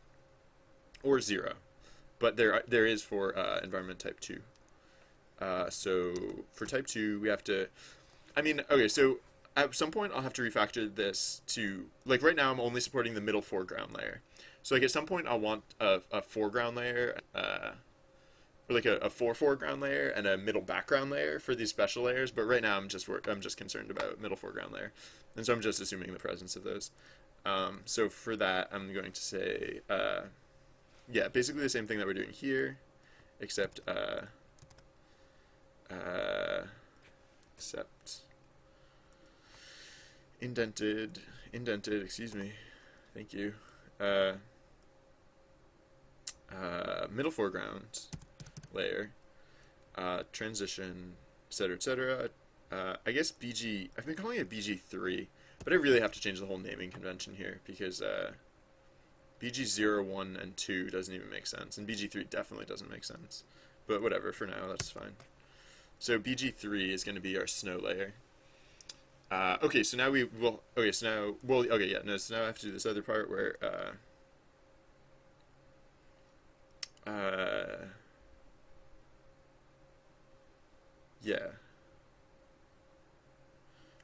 or 0, but there is for environment type 2. So for type 2 we have to, I mean, okay, so at some point I'll have to refactor this to, like, right now I'm only supporting the middle foreground layer. So like at some point I'll want a foreground layer, or like a foreground layer and a middle background layer for these special layers. But right now I'm just concerned about middle foreground layer, and so I'm just assuming the presence of those. So for that I'm going to say, yeah, basically the same thing that we're doing here, except except indented, excuse me, thank you, middle foreground layer, transition, etc., etc. I guess BG, I've been calling it BG3, but I really have to change the whole naming convention here, because BG0, 1, and 2 doesn't even make sense, and BG3 definitely doesn't make sense. But whatever, for now, that's fine. So BG3 is going to be our snow layer. Okay, so now we will. Okay, so now. Well, okay, yeah, no, so now I have to do this other part where. Yeah.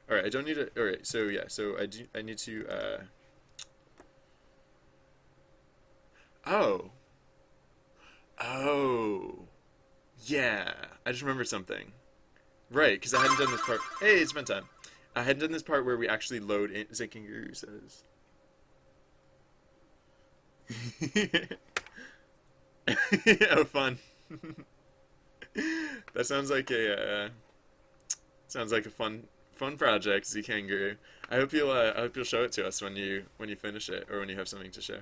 Alright, I don't need to. Alright, so yeah, so I need to. Oh. Oh. Yeah. I just remembered something. Right, because I hadn't done this part. Hey, it's been time. I hadn't done this part where we actually load in. Zikingu says. Oh, fun. That sounds like a fun project, Zikangaroo. I hope you'll show it to us when you finish it, or when you have something to show.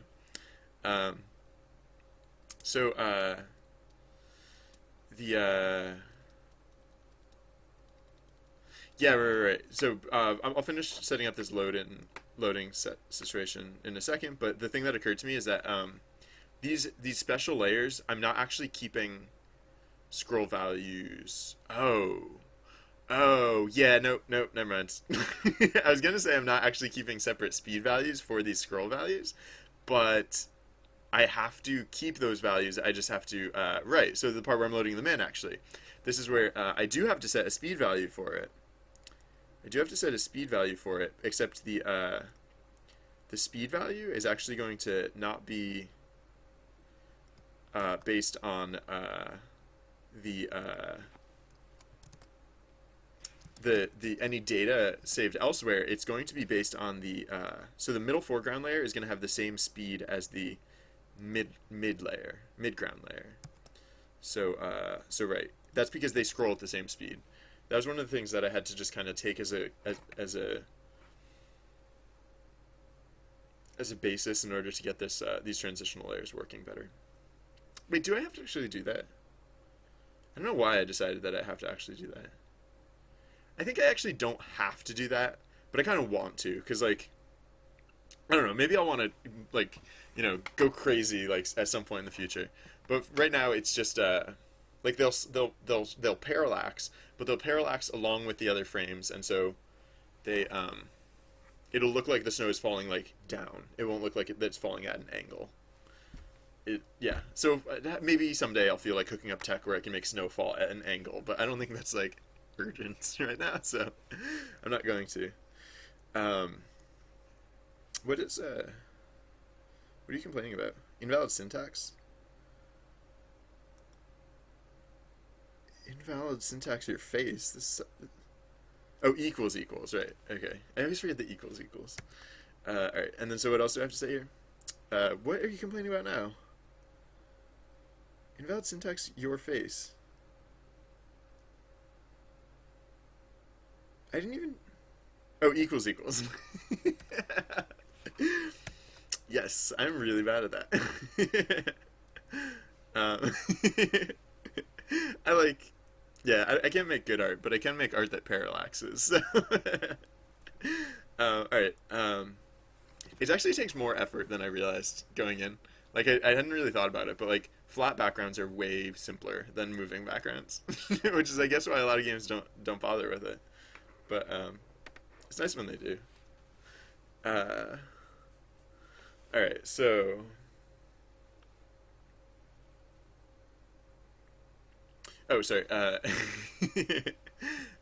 Um, so the yeah, right. So I'll finish setting up this loading set situation in a second. But the thing that occurred to me is that these special layers, I'm not actually keeping scroll values. Oh, yeah, no, never mind. I was gonna say I'm not actually keeping separate speed values for these scroll values, but I have to keep those values. I just have to, right, so the part where I'm loading them in, actually. This is where I do have to set a speed value for it. I do have to set a speed value for it, except the speed value is actually going to not be based on the any data saved elsewhere. It's going to be based on the so the middle foreground layer is going to have the same speed as the midground layer. So right, that's because they scroll at the same speed. That was one of the things that I had to just kind of take as a basis in order to get these transitional layers working better. Wait, do I have to actually do that? I don't know why I decided that I have to actually do that. I think I actually don't have to do that, but I kind of want to, because, like, I don't know, maybe I'll want to, like, go crazy, like, at some point in the future. But right now it's just like they'll parallax, but they'll parallax along with the other frames, and so they it'll look like the snow is falling, like, down. It won't look like it's falling at an angle. Yeah. So maybe someday I'll feel like hooking up tech where I can make snow fall at an angle, but I don't think that's, like, urgent right now, so I'm not going to. What are you complaining about? Invalid syntax? Invalid syntax your face. Oh, equals, right. Okay. I always forget the equals. Alright, and then so what else do I have to say here? What are you complaining about now? Invalid syntax your face. I didn't even. Oh, equals equals. Yes, I'm really bad at that. um, I like. Yeah, I can't make good art, but I can make art that parallaxes. So. All right. It actually takes more effort than I realized going in. Like I hadn't really thought about it, but like flat backgrounds are way simpler than moving backgrounds, which is I guess why a lot of games don't bother with it. But it's nice when they do. Uh, all right, so oh sorry.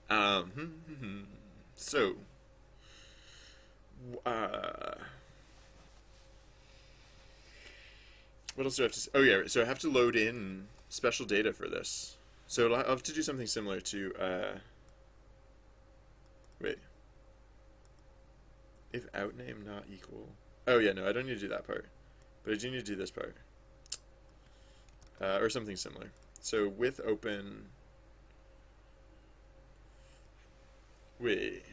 Um, so uh, what else do I have to say? Oh yeah, right. So I have to load in special data for this. So I'll have to do something similar to wait, if outname not equal. Oh yeah, no, I don't need to do that part, but I do need to do this part, or something similar. So with open, wait,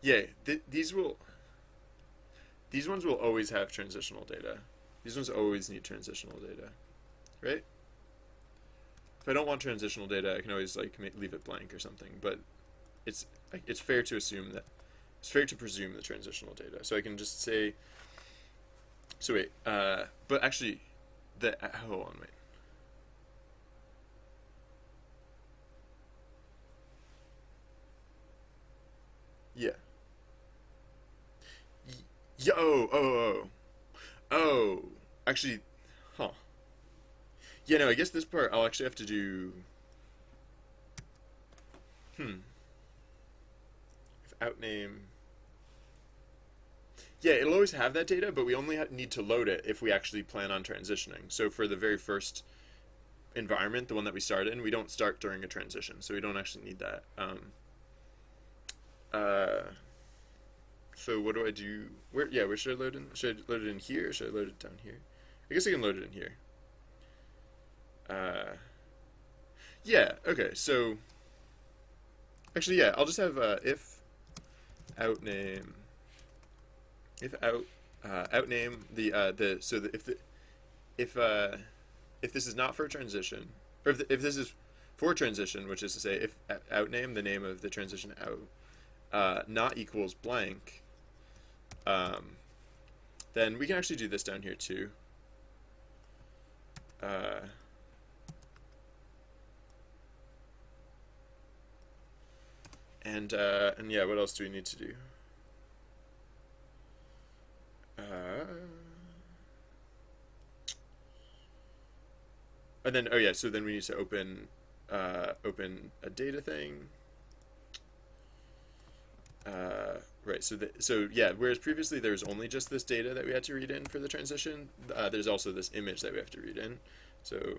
yeah, these ones will always have transitional data. These ones always need transitional data, right? If I don't want transitional data, I can always like leave it blank or something. But it's it's fair to assume that it's fair to presume the transitional data. So I can just say. So wait, but actually, hold on, wait. Yeah. Yo. Oh. Oh. Oh. Actually, huh. Yeah. No. I guess this part I'll actually have to do. Hmm. If outname. Yeah, it'll always have that data, but we only need to load it if we actually plan on transitioning. So for the very first environment, the one that we start in, we don't start during a transition, so we don't actually need that. Uh, so what do I do? Where should I load in? Should I load it in here, or should I load it down here? I guess I can load it in here. Uh, yeah, okay, so actually, yeah, I'll just have if outname if outname the so the, if this is not for transition, or if this is for transition, which is to say if outname the name of the transition out not equals blank, um, then we can actually do this down here too. Uh, and yeah, what else do we need to do? And then oh yeah, so then we need to open a data thing. Right. So yeah. Whereas previously there was only just this data that we had to read in for the transition. There's also this image that we have to read in. So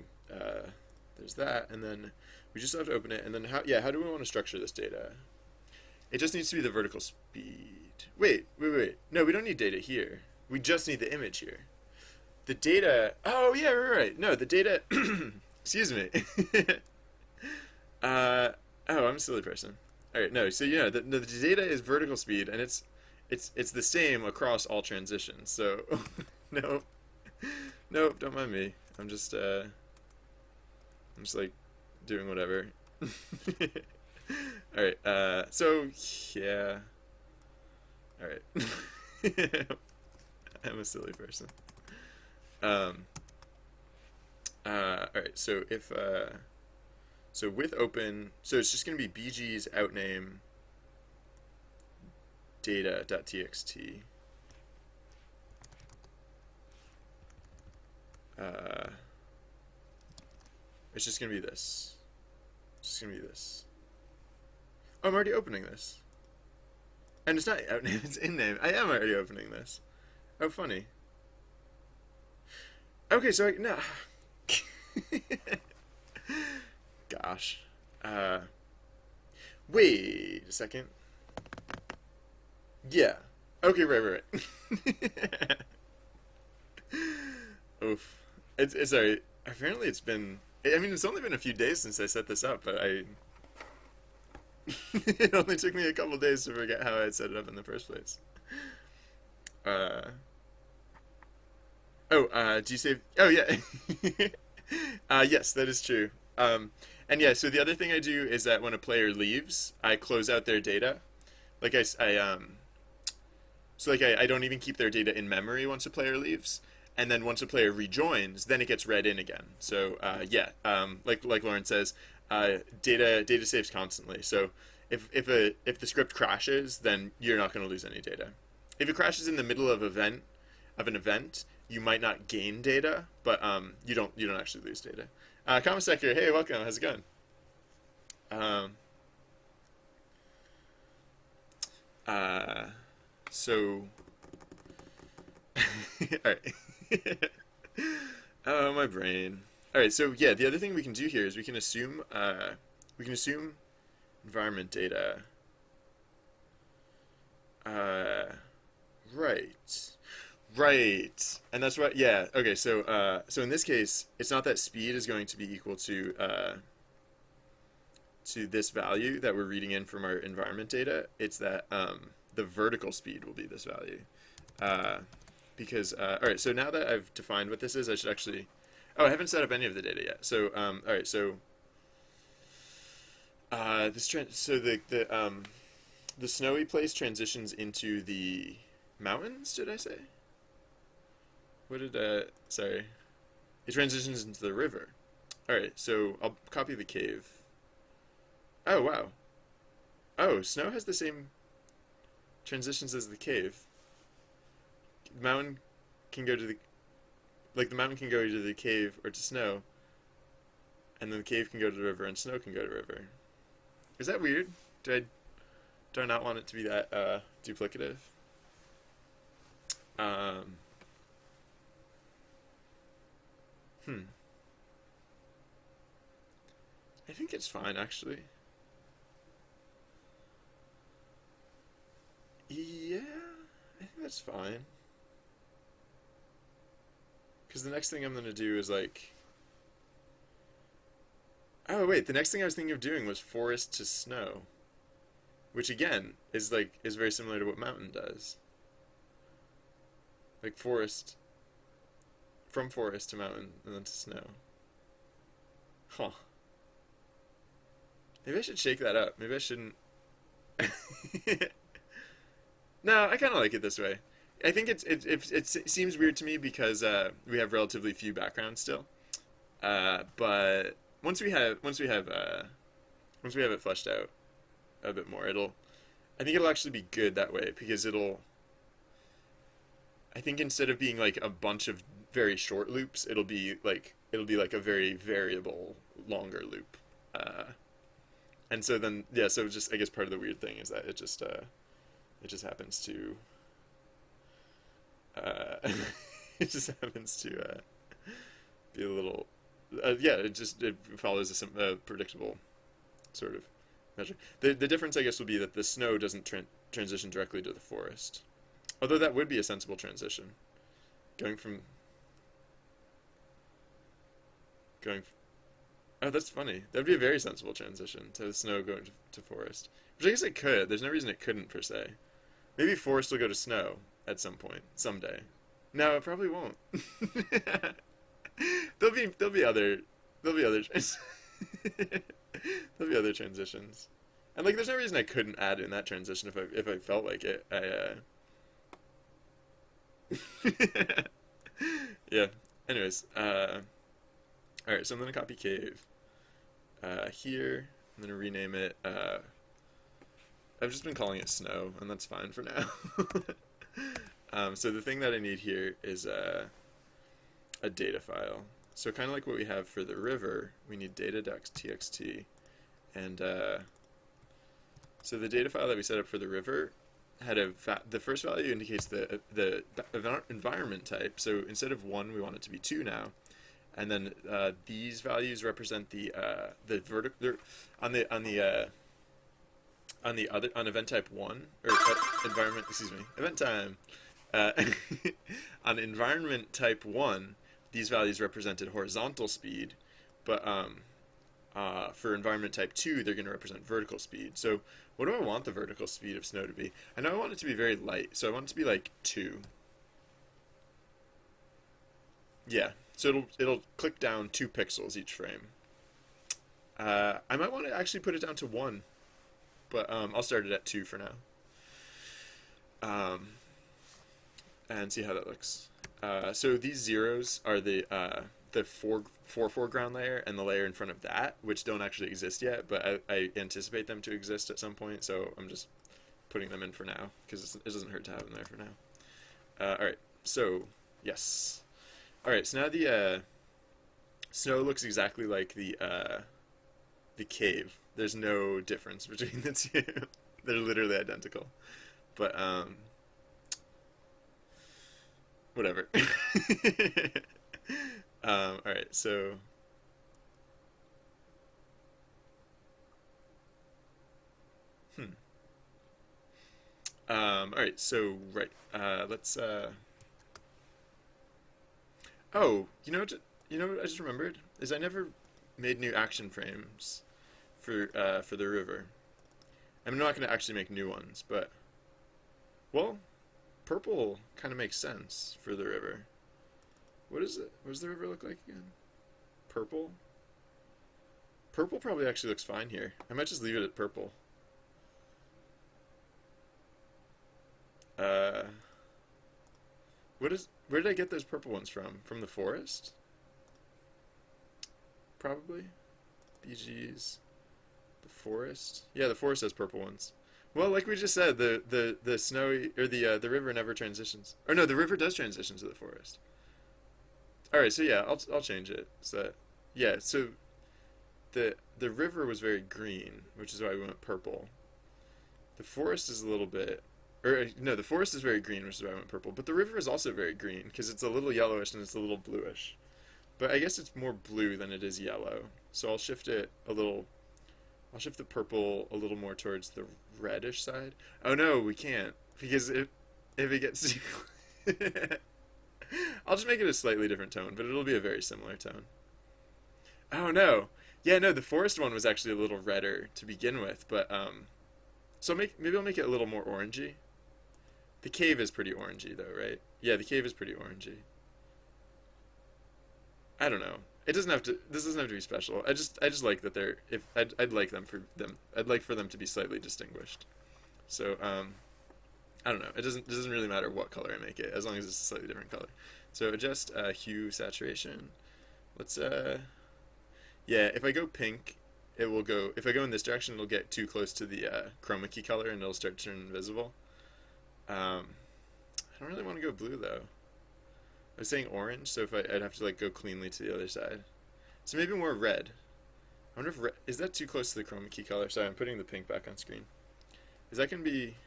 there's that, and then we just have to open it. And then how do we want to structure this data? It just needs to be the vertical speed. Wait. No, we don't need data here. We just need the image here. The data. Oh yeah, right. No, the data. Excuse me. uh. Oh, I'm a silly person. All right, no. So the data is vertical speed, and it's the same across all transitions. So, no, nope, don't mind me. I'm just like doing whatever. All right. So yeah. All right. I'm a silly person. Um. All right. So if so with open, so it's just going to be bg's outname data.txt. It's just going to be this. It's just going to be this. Oh, I'm already opening this. And it's not outname, it's in name. I am already opening this. Oh, funny. Okay, so no. Gosh. Wait a second. Yeah. Okay, right. Oof. It's sorry. Apparently it's been. I mean, it's only been a few days since I set this up, but I. It only took me a couple days to forget how I had set it up in the first place. Uh, do you save? Oh yeah. Yes, that is true. And yeah, so the other thing I do is that when a player leaves, I close out their data. Like so like I don't even keep their data in memory once a player leaves, and then once a player rejoins, then it gets read in again. So like Lauren says, data saves constantly. So if the script crashes, then you're not going to lose any data. If it crashes in the middle of an event, you might not gain data, but you don't actually lose data. Common here, hey, welcome. How's it going? Um, uh, so, all right. Oh, my brain. All right. So yeah, the other thing we can do here is we can assume environment data. Uh, right. Right. And that's right. Yeah. Okay. So in this case, it's not that speed is going to be equal to this value that we're reading in from our environment data. It's that the vertical speed will be this value. Uh, because all right. So now that I've defined what this is, I should actually. Oh, I haven't set up any of the data yet. So all right. So this trend. So the snowy place transitions into the mountains. Did I say? What did sorry. It transitions into the river. Alright, so I'll copy the cave. Oh wow. Oh, snow has the same transitions as the cave. The mountain can go to the mountain can go to the cave or to snow, and then the cave can go to the river and snow can go to river. Is that weird? Do I not want it to be that duplicative? Um hmm. I think it's fine actually. Yeah, I think that's fine. Because the next thing I'm gonna do is like, oh wait, the next thing I was thinking of doing was forest to snow, which again is very similar to what mountain does. Like forest from forest to mountain and then to snow. Huh. Maybe I should shake that up. Maybe I shouldn't. No, I kind of like it this way. I think it seems weird to me because we have relatively few backgrounds still. But once we have it fleshed out a bit more, I think it'll actually be good that way because I think instead of being like a bunch of very short loops, it'll be like a very variable longer loop. Uh, and so then yeah, so just I guess part of the weird thing is that it just happens to uh, it just happens to be a little yeah, it follows a predictable sort of measure. The difference I guess would be that the snow doesn't transition directly to the forest, although that would be a sensible transition, going from going. Oh, that's funny. That would be a very sensible transition to the snow going to forest, which I guess it could. There's no reason it couldn't per se. Maybe forest will go to snow at some point someday. No, it probably won't. There'll be other there'll be other transitions, and like there's no reason I couldn't add in that transition if I felt like it. Yeah. Anyways, all right. So I'm gonna copy cave here. I'm gonna rename it. I've just been calling it snow, and that's fine for now. So the thing that I need here is a data file. So kind of like what we have for the river, we need data.txt, and so the data file that we set up for the river had the first value indicates the environment type. So instead of 1, we want it to be 2 now, and then these values represent the vertical on event type 1 or environment. Excuse me, event time. Uh, on environment type 1, these values represented horizontal speed, but for environment type 2, they're going to represent vertical speed. So what do I want the vertical speed of snow to be? I know I want it to be very light, so I want it to be like 2. Yeah, so it'll click down 2 pixels each frame. I might want to actually put it down to 1, but I'll start it at 2 for now. And see how that looks. So these zeros are the foreground layer and the layer in front of that, which don't actually exist yet, but I anticipate them to exist at some point, so I'm just putting them in for now, because it doesn't hurt to have them there for now. Alright, so, yes. Alright, so now the snow looks exactly like the cave. There's no difference between the two. They're literally identical. But, whatever. Alright, so alright, so let's oh, you know what I just remembered? Is I never made new action frames for the river. I'm not gonna actually make new ones, but well, purple kinda makes sense for the river. What is it? What does the river look like again? Purple? Purple probably actually looks fine here. I might just leave it at purple. Uh, where did I get those purple ones from? From the forest? Probably. BG's. The forest? Yeah, the forest has purple ones. Well, like we just said, the snowy, or the river never transitions. Or no, the river does transition to the forest. Alright, so yeah, I'll change it. So yeah, so the river was very green, which is why we went purple. The forest is a little bit, or no, the forest is very green, which is why I went purple. But the river is also very green because it's a little yellowish and it's a little bluish. But I guess it's more blue than it is yellow. So I'll shift it a little. I'll shift the purple a little more towards the reddish side. Oh no, we can't, because if it gets too I'll just make it a slightly different tone, but it'll be a very similar tone. Oh no. Yeah, no, the forest one was actually a little redder to begin with, but so maybe I'll make it a little more orangey. The cave is pretty orangey though, right? Yeah, the cave is pretty orangey. I don't know. It doesn't have to. This doesn't have to be special. I just like that they're. If I'd like them for them. I'd like for them to be slightly distinguished. So I don't know. It doesn't really matter what color I make it, as long as it's a slightly different color. So adjust hue saturation. Let's yeah. If I go pink, it will go. If I go in this direction, it'll get too close to the chroma key color, and it'll start to turn invisible. I don't really want to go blue though. I was saying orange, so I'd have to like go cleanly to the other side. So maybe more red. I wonder if is that too close to the chroma key color? Sorry, I'm putting the pink back on screen. Is that gonna be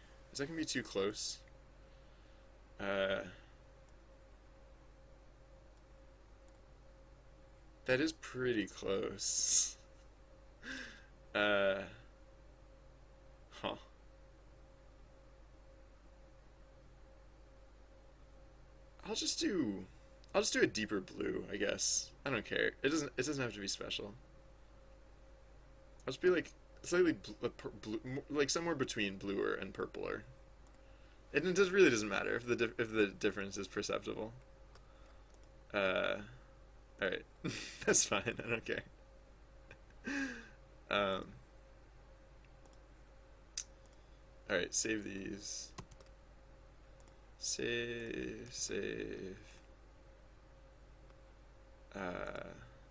too close? That is pretty close. Uh, huh. I'll just do a deeper blue, I guess. I don't care. It doesn't have to be special. I'll just be like slightly blue, like somewhere between bluer and purpler. It just really doesn't matter if the difference is perceptible. Uh, all right, that's fine. I don't care. Um, all right, save these. Save.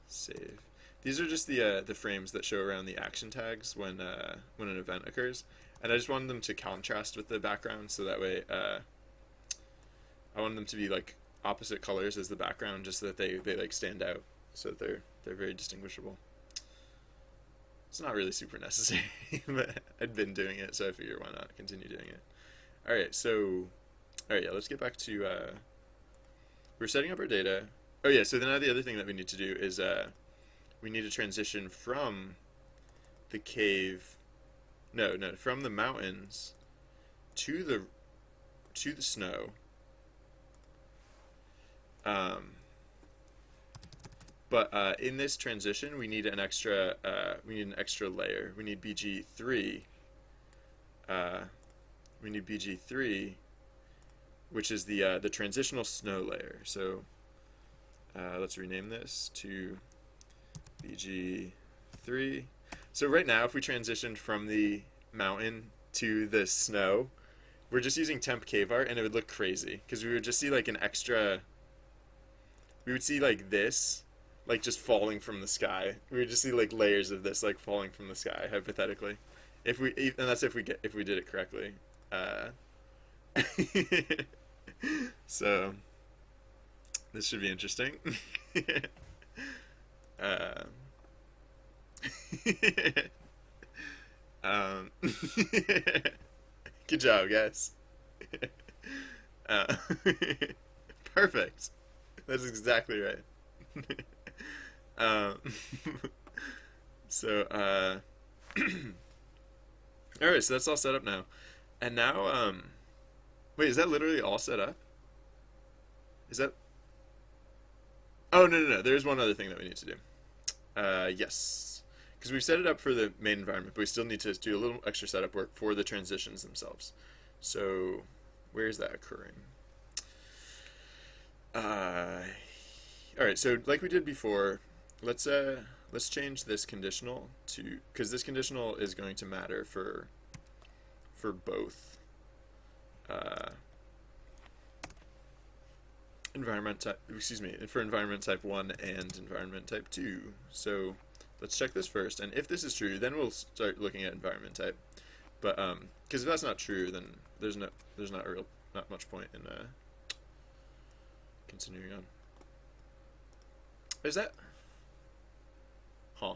Save. These are just the frames that show around the action tags when an event occurs, and I just wanted them to contrast with the background, so that way I wanted them to be like opposite colors as the background, just so that they like stand out, so that they're very distinguishable. It's not really super necessary, but I'd been doing it, so I figure why not continue doing it. All right, so. Alright, yeah, let's get back to, we're setting up our data. Oh yeah, so now the other thing that we need to do is, we need to transition from the cave, from the mountains to the snow, But in this transition, we need an extra layer. We need BG3. We need BG3, which is the transitional snow layer. So let's rename this to BG3. So right now, if we transitioned from the mountain to the snow, we're just using temp kvar, and it would look crazy because we would just see like an extra. We would see like this, like just falling from the sky. We would just see like layers of this like falling from the sky, hypothetically, and that's if we did it correctly. So this should be interesting. uh, um, Good job, guys. Uh, Perfect. That's exactly right. um, so, all right, so that's all set up now. And now, wait, is that literally all set up? Is that? Oh, no. There's one other thing that we need to do. Yes. Because we've set it up for the main environment, but we still need to do a little extra setup work for the transitions themselves. So, where is that occurring? All right, so like we did before, let's change this conditional to, because this conditional is going to matter for both environment type, for environment type 1 and environment type 2. So let's check this first, and if this is true, then we'll start looking at environment type. But because if that's not true, then there's not much point in continuing on. Is that? Huh.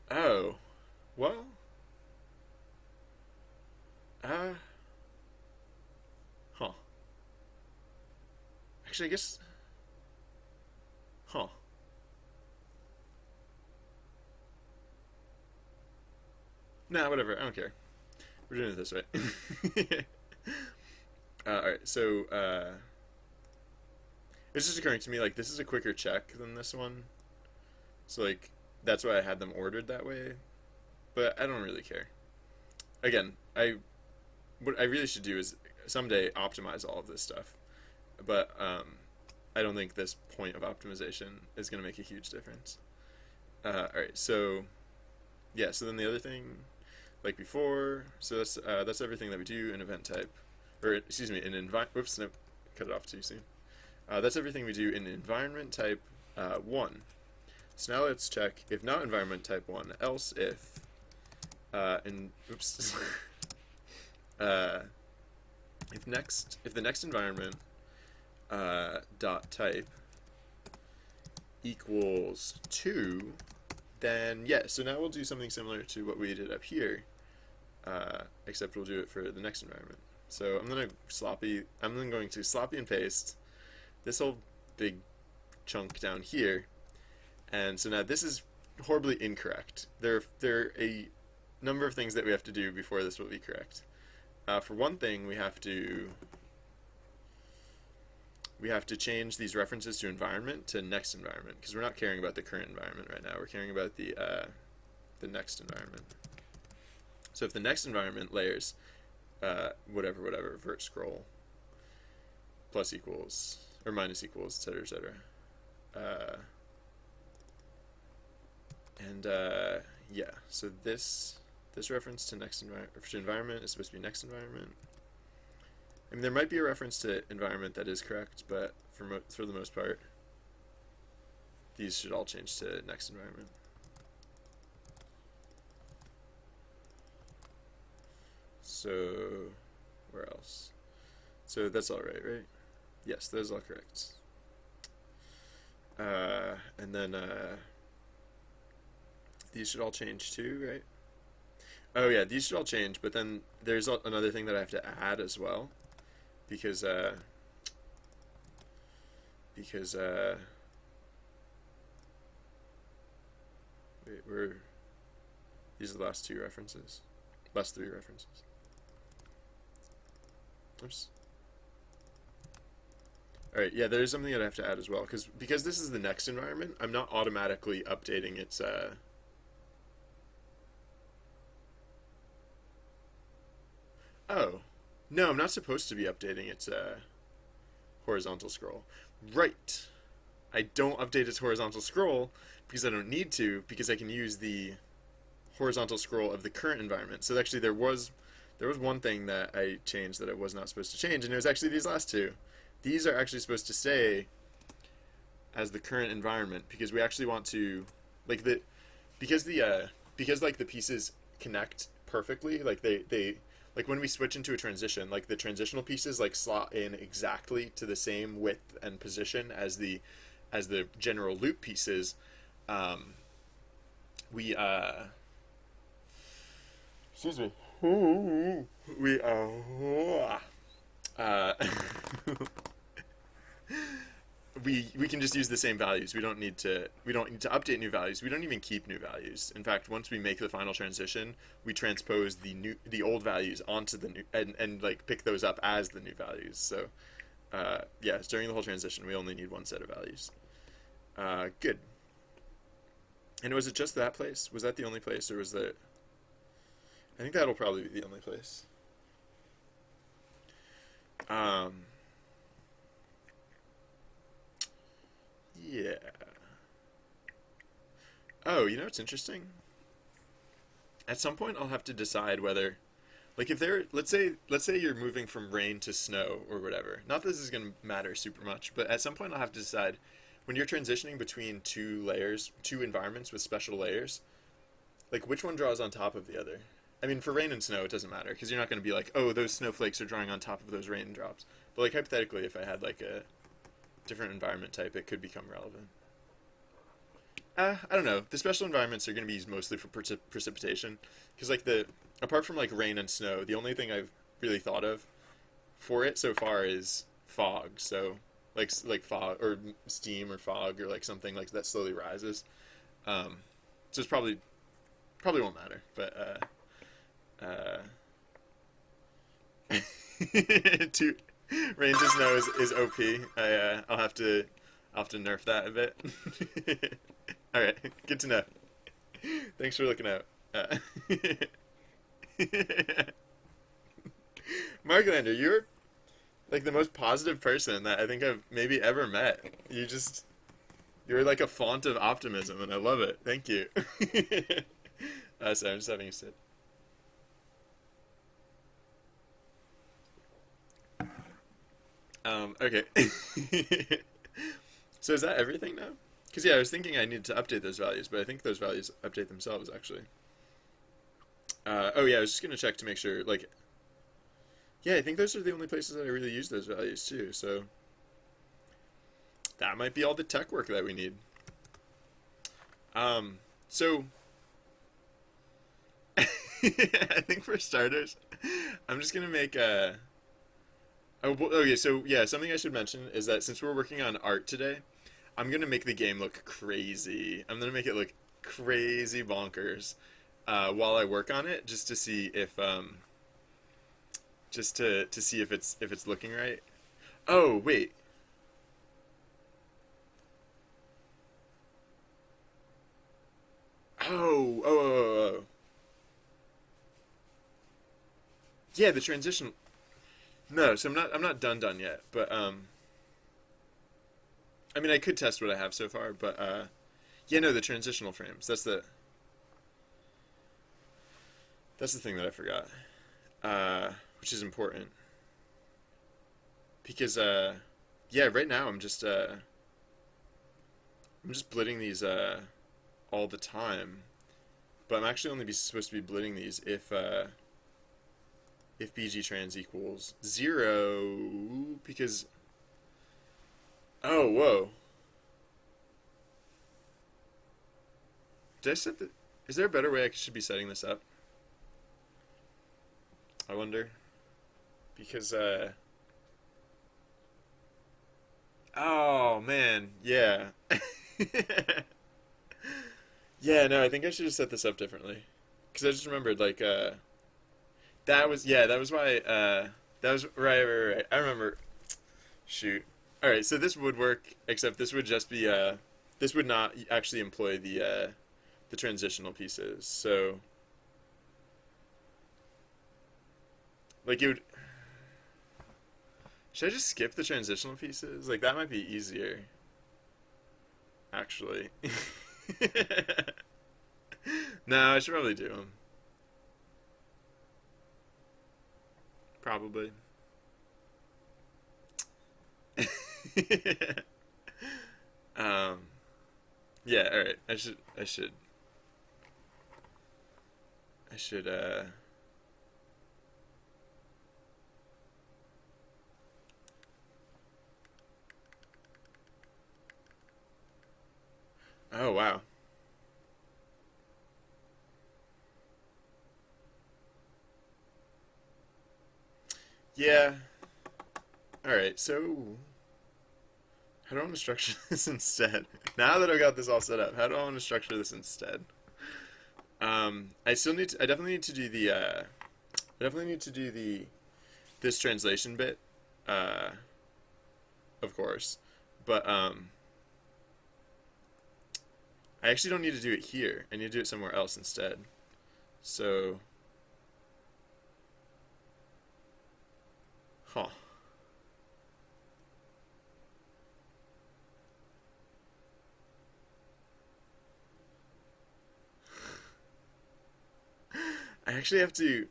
Oh. Well. Huh. Actually, I guess. Huh. Nah, whatever. I don't care. We're doing it this way. Alright, so, it's just occurring to me, like, this is a quicker check than this one. So, like, that's why I had them ordered that way. But I don't really care. Again, what I really should do is someday optimize all of this stuff. But, I don't think this point of optimization is going to make a huge difference. Alright, so, yeah, so then the other thing, like before, so that's everything that we do in event type. Or, excuse me, in whoops, no, cut it off too soon. That's everything we do in environment type 1. So now let's check if not environment type 1, else if oops if the next environment dot type equals 2, then yeah. So now we'll do something similar to what we did up here, except we'll do it for the next environment. So I'm going to sloppy and paste this whole big chunk down here, and so now this is horribly incorrect. There are a number of things that we have to do before this will be correct. For one thing, we have to change these references to environment to next environment, because we're not caring about the current environment right now. We're caring about the next environment. So if the next environment layers whatever vert scroll plus equals or minus equals, etc. Yeah, so this reference to environment is supposed to be next environment. I mean, there might be a reference to environment that is correct, but for the most part, these should all change to next environment. So, where else? So that's all right? Yes, that is all correct. And then these should all change too, right? Oh yeah, these should all change, but then there's another thing that I have to add as well, because wait, these are the last three references. Oops. All right, yeah, there's something that I have to add as well because this is the next environment. I'm not automatically updating its. Oh, no, I'm not supposed to be updating its horizontal scroll. Right. I don't update its horizontal scroll because I don't need to because I can use the horizontal scroll of the current environment. So actually there was one thing that I changed that I was not supposed to change, and it was actually these last two. These are actually supposed to stay as the current environment because we actually want to like the because like the pieces connect perfectly, like they like when we switch into a transition, like the transitional pieces like slot in exactly to the same width and position as the general loop pieces. um we excuse me, we uh we can just use the same values. We don't need to update new values. We don't even keep new values. In fact, once we make the final transition, we transpose the old values onto the new and like pick those up as the new values. So yeah, during the whole transition, we only need one set of values. Good. And was it just that place? Was that the only place, or was that? I think that'll probably be the only place. Um, yeah. Oh, you know what's interesting? At some point, I'll have to decide whether, like, if there, let's say you're moving from rain to snow or whatever. Not that this is gonna matter super much, but at some point, I'll have to decide when you're transitioning between two layers, two environments with special layers, like which one draws on top of the other. I mean, for rain and snow, it doesn't matter because you're not going to be like, oh, those snowflakes are drawing on top of those raindrops. But like hypothetically, if I had like a different environment type, it could become relevant. I don't know. The special environments are going to be used mostly for precipitation because like the apart from like rain and snow, the only thing I've really thought of for it so far is fog. So like fog or steam or fog or like something like that slowly rises. Um, so it's probably won't matter, but to rain to snow is OP. I'll have to nerf that a bit. All right, good to know. Thanks for looking out. Marklander, you're like the most positive person that I think I've maybe ever met. You're like a font of optimism, and I love it. Thank you. Sorry, I'm just having a sip. Okay. So is that everything now? Because yeah, I was thinking I needed to update those values, but I think those values update themselves actually. Oh yeah, I was just gonna check to make sure. Like, yeah, I think those are the only places that I really use those values too. So that might be all the tech work that we need. So I think for starters, I'm just gonna make a. Oh, okay. So yeah, something I should mention is that since we're working on art today, I'm gonna make the game look crazy. I'm gonna make it look crazy bonkers while I work on it, just to see if just to see if it's looking right. Oh wait. Oh. Yeah, the transition. No, so I'm not done yet, but I mean I could test what I have so far, but yeah, no, the transitional frames. That's the thing that I forgot. Which is important because yeah, right now I'm just blitting these all the time, but I'm actually only supposed to be blitting these if BG trans equals 0 because oh whoa, did I set the is there a better way I should be setting this up? I wonder because oh man, yeah. Yeah, no, I think I should have set this up differently because I just remembered like that was why that was right. I remember. Shoot. All right, so this would work, except this would just be this would not actually employ the transitional pieces. So like it would. Should I just skip the transitional pieces? Like that might be easier, actually. No, I should probably do them. Probably. um, yeah. All right. I should. Oh wow. Yeah. All right. So how do I want to structure this instead? Now that I've got this all set up, how do I want to structure this instead? I still need to, I definitely need to do the I definitely need to do the this translation bit, uh, of course, but I actually don't need to do it here. I need to do it somewhere else instead. So, huh. I actually have to.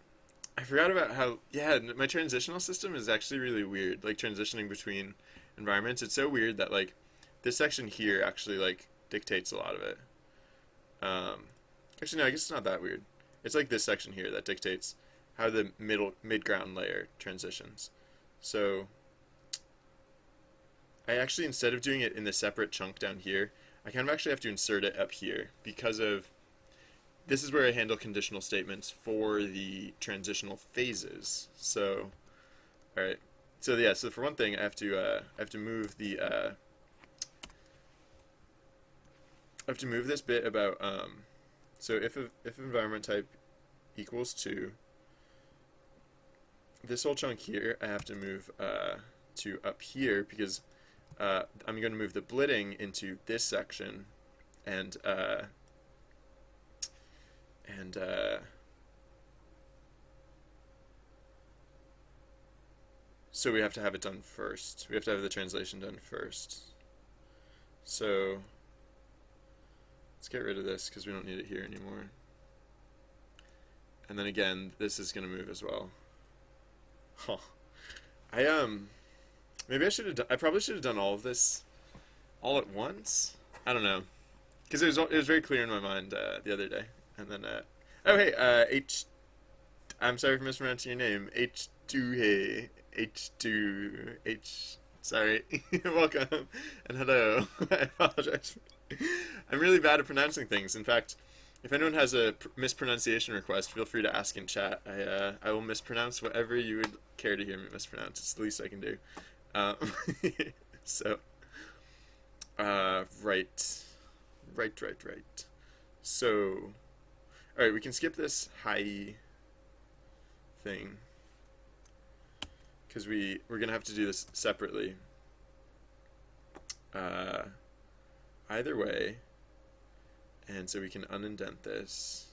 I forgot about how. Yeah, my transitional system is actually really weird. Like transitioning between environments, it's so weird that like this section here actually like dictates a lot of it. Um, Actually, no, I guess it's not that weird. It's like this section here that dictates how the mid ground layer transitions. So I actually, instead of doing it in the separate chunk down here, I kind of actually have to insert it up here because of this is where I handle conditional statements for the transitional phases. So, all right. So yeah. So for one thing, I have to move the I have to move this bit about so if environment type equals 2, this whole chunk here I have to move to up here because I'm going to move the blitting into this section and and so we have to have it done first. We have to have the translation done first. So let's get rid of this because we don't need it here anymore. And then again, this is going to move as well. Huh. I maybe I should have I probably should have done all of this all at once. I don't know. Because it was very clear in my mind the other day. And then oh hey, I'm sorry for mispronouncing your name. H2 hey. H2 H sorry. Welcome and hello. I apologize. I'm really bad at pronouncing things. In fact, if anyone has a mispronunciation request, feel free to ask in chat. I will mispronounce whatever you would care to hear me mispronounce. It's the least I can do. Um, so, right. Right. So, alright, we can skip this high thing. Because we're going to have to do this separately. Either way. And so we can unindent this.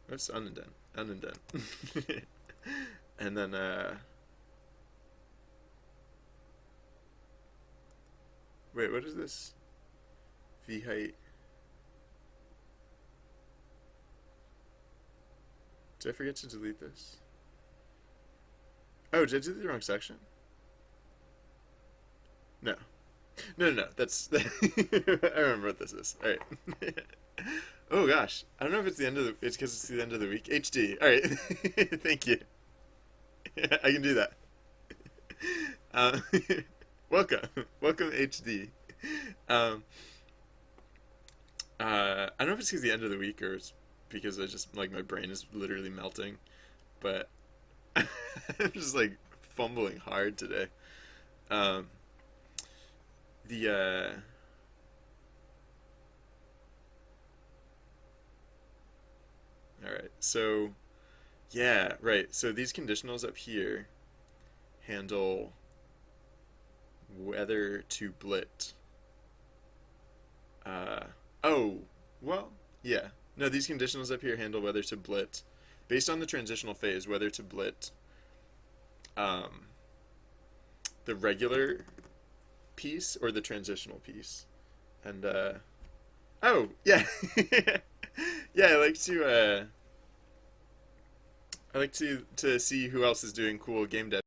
Let's unindent. And then, wait, what is this? V height. Did I forget to delete this? Oh, did I delete the wrong section? No. No. That's. I remember what this is. All right. Oh gosh, I don't know if it's the end of the. It's because it's the end of the week. HD. All right. Thank you. I can do that. Uh, welcome HD. Um, I don't know if it's because the end of the week or it's because I just like my brain is literally melting, but I'm just like fumbling hard today. Um, the all right, so Yeah, right. So these conditionals up here handle whether to blit. Uh, oh, well, yeah. No, these conditionals up here handle whether to blit based on the transitional phase, whether to blit um, the regular piece or the transitional piece. And oh, yeah. Yeah, I like to see who else is doing cool game dev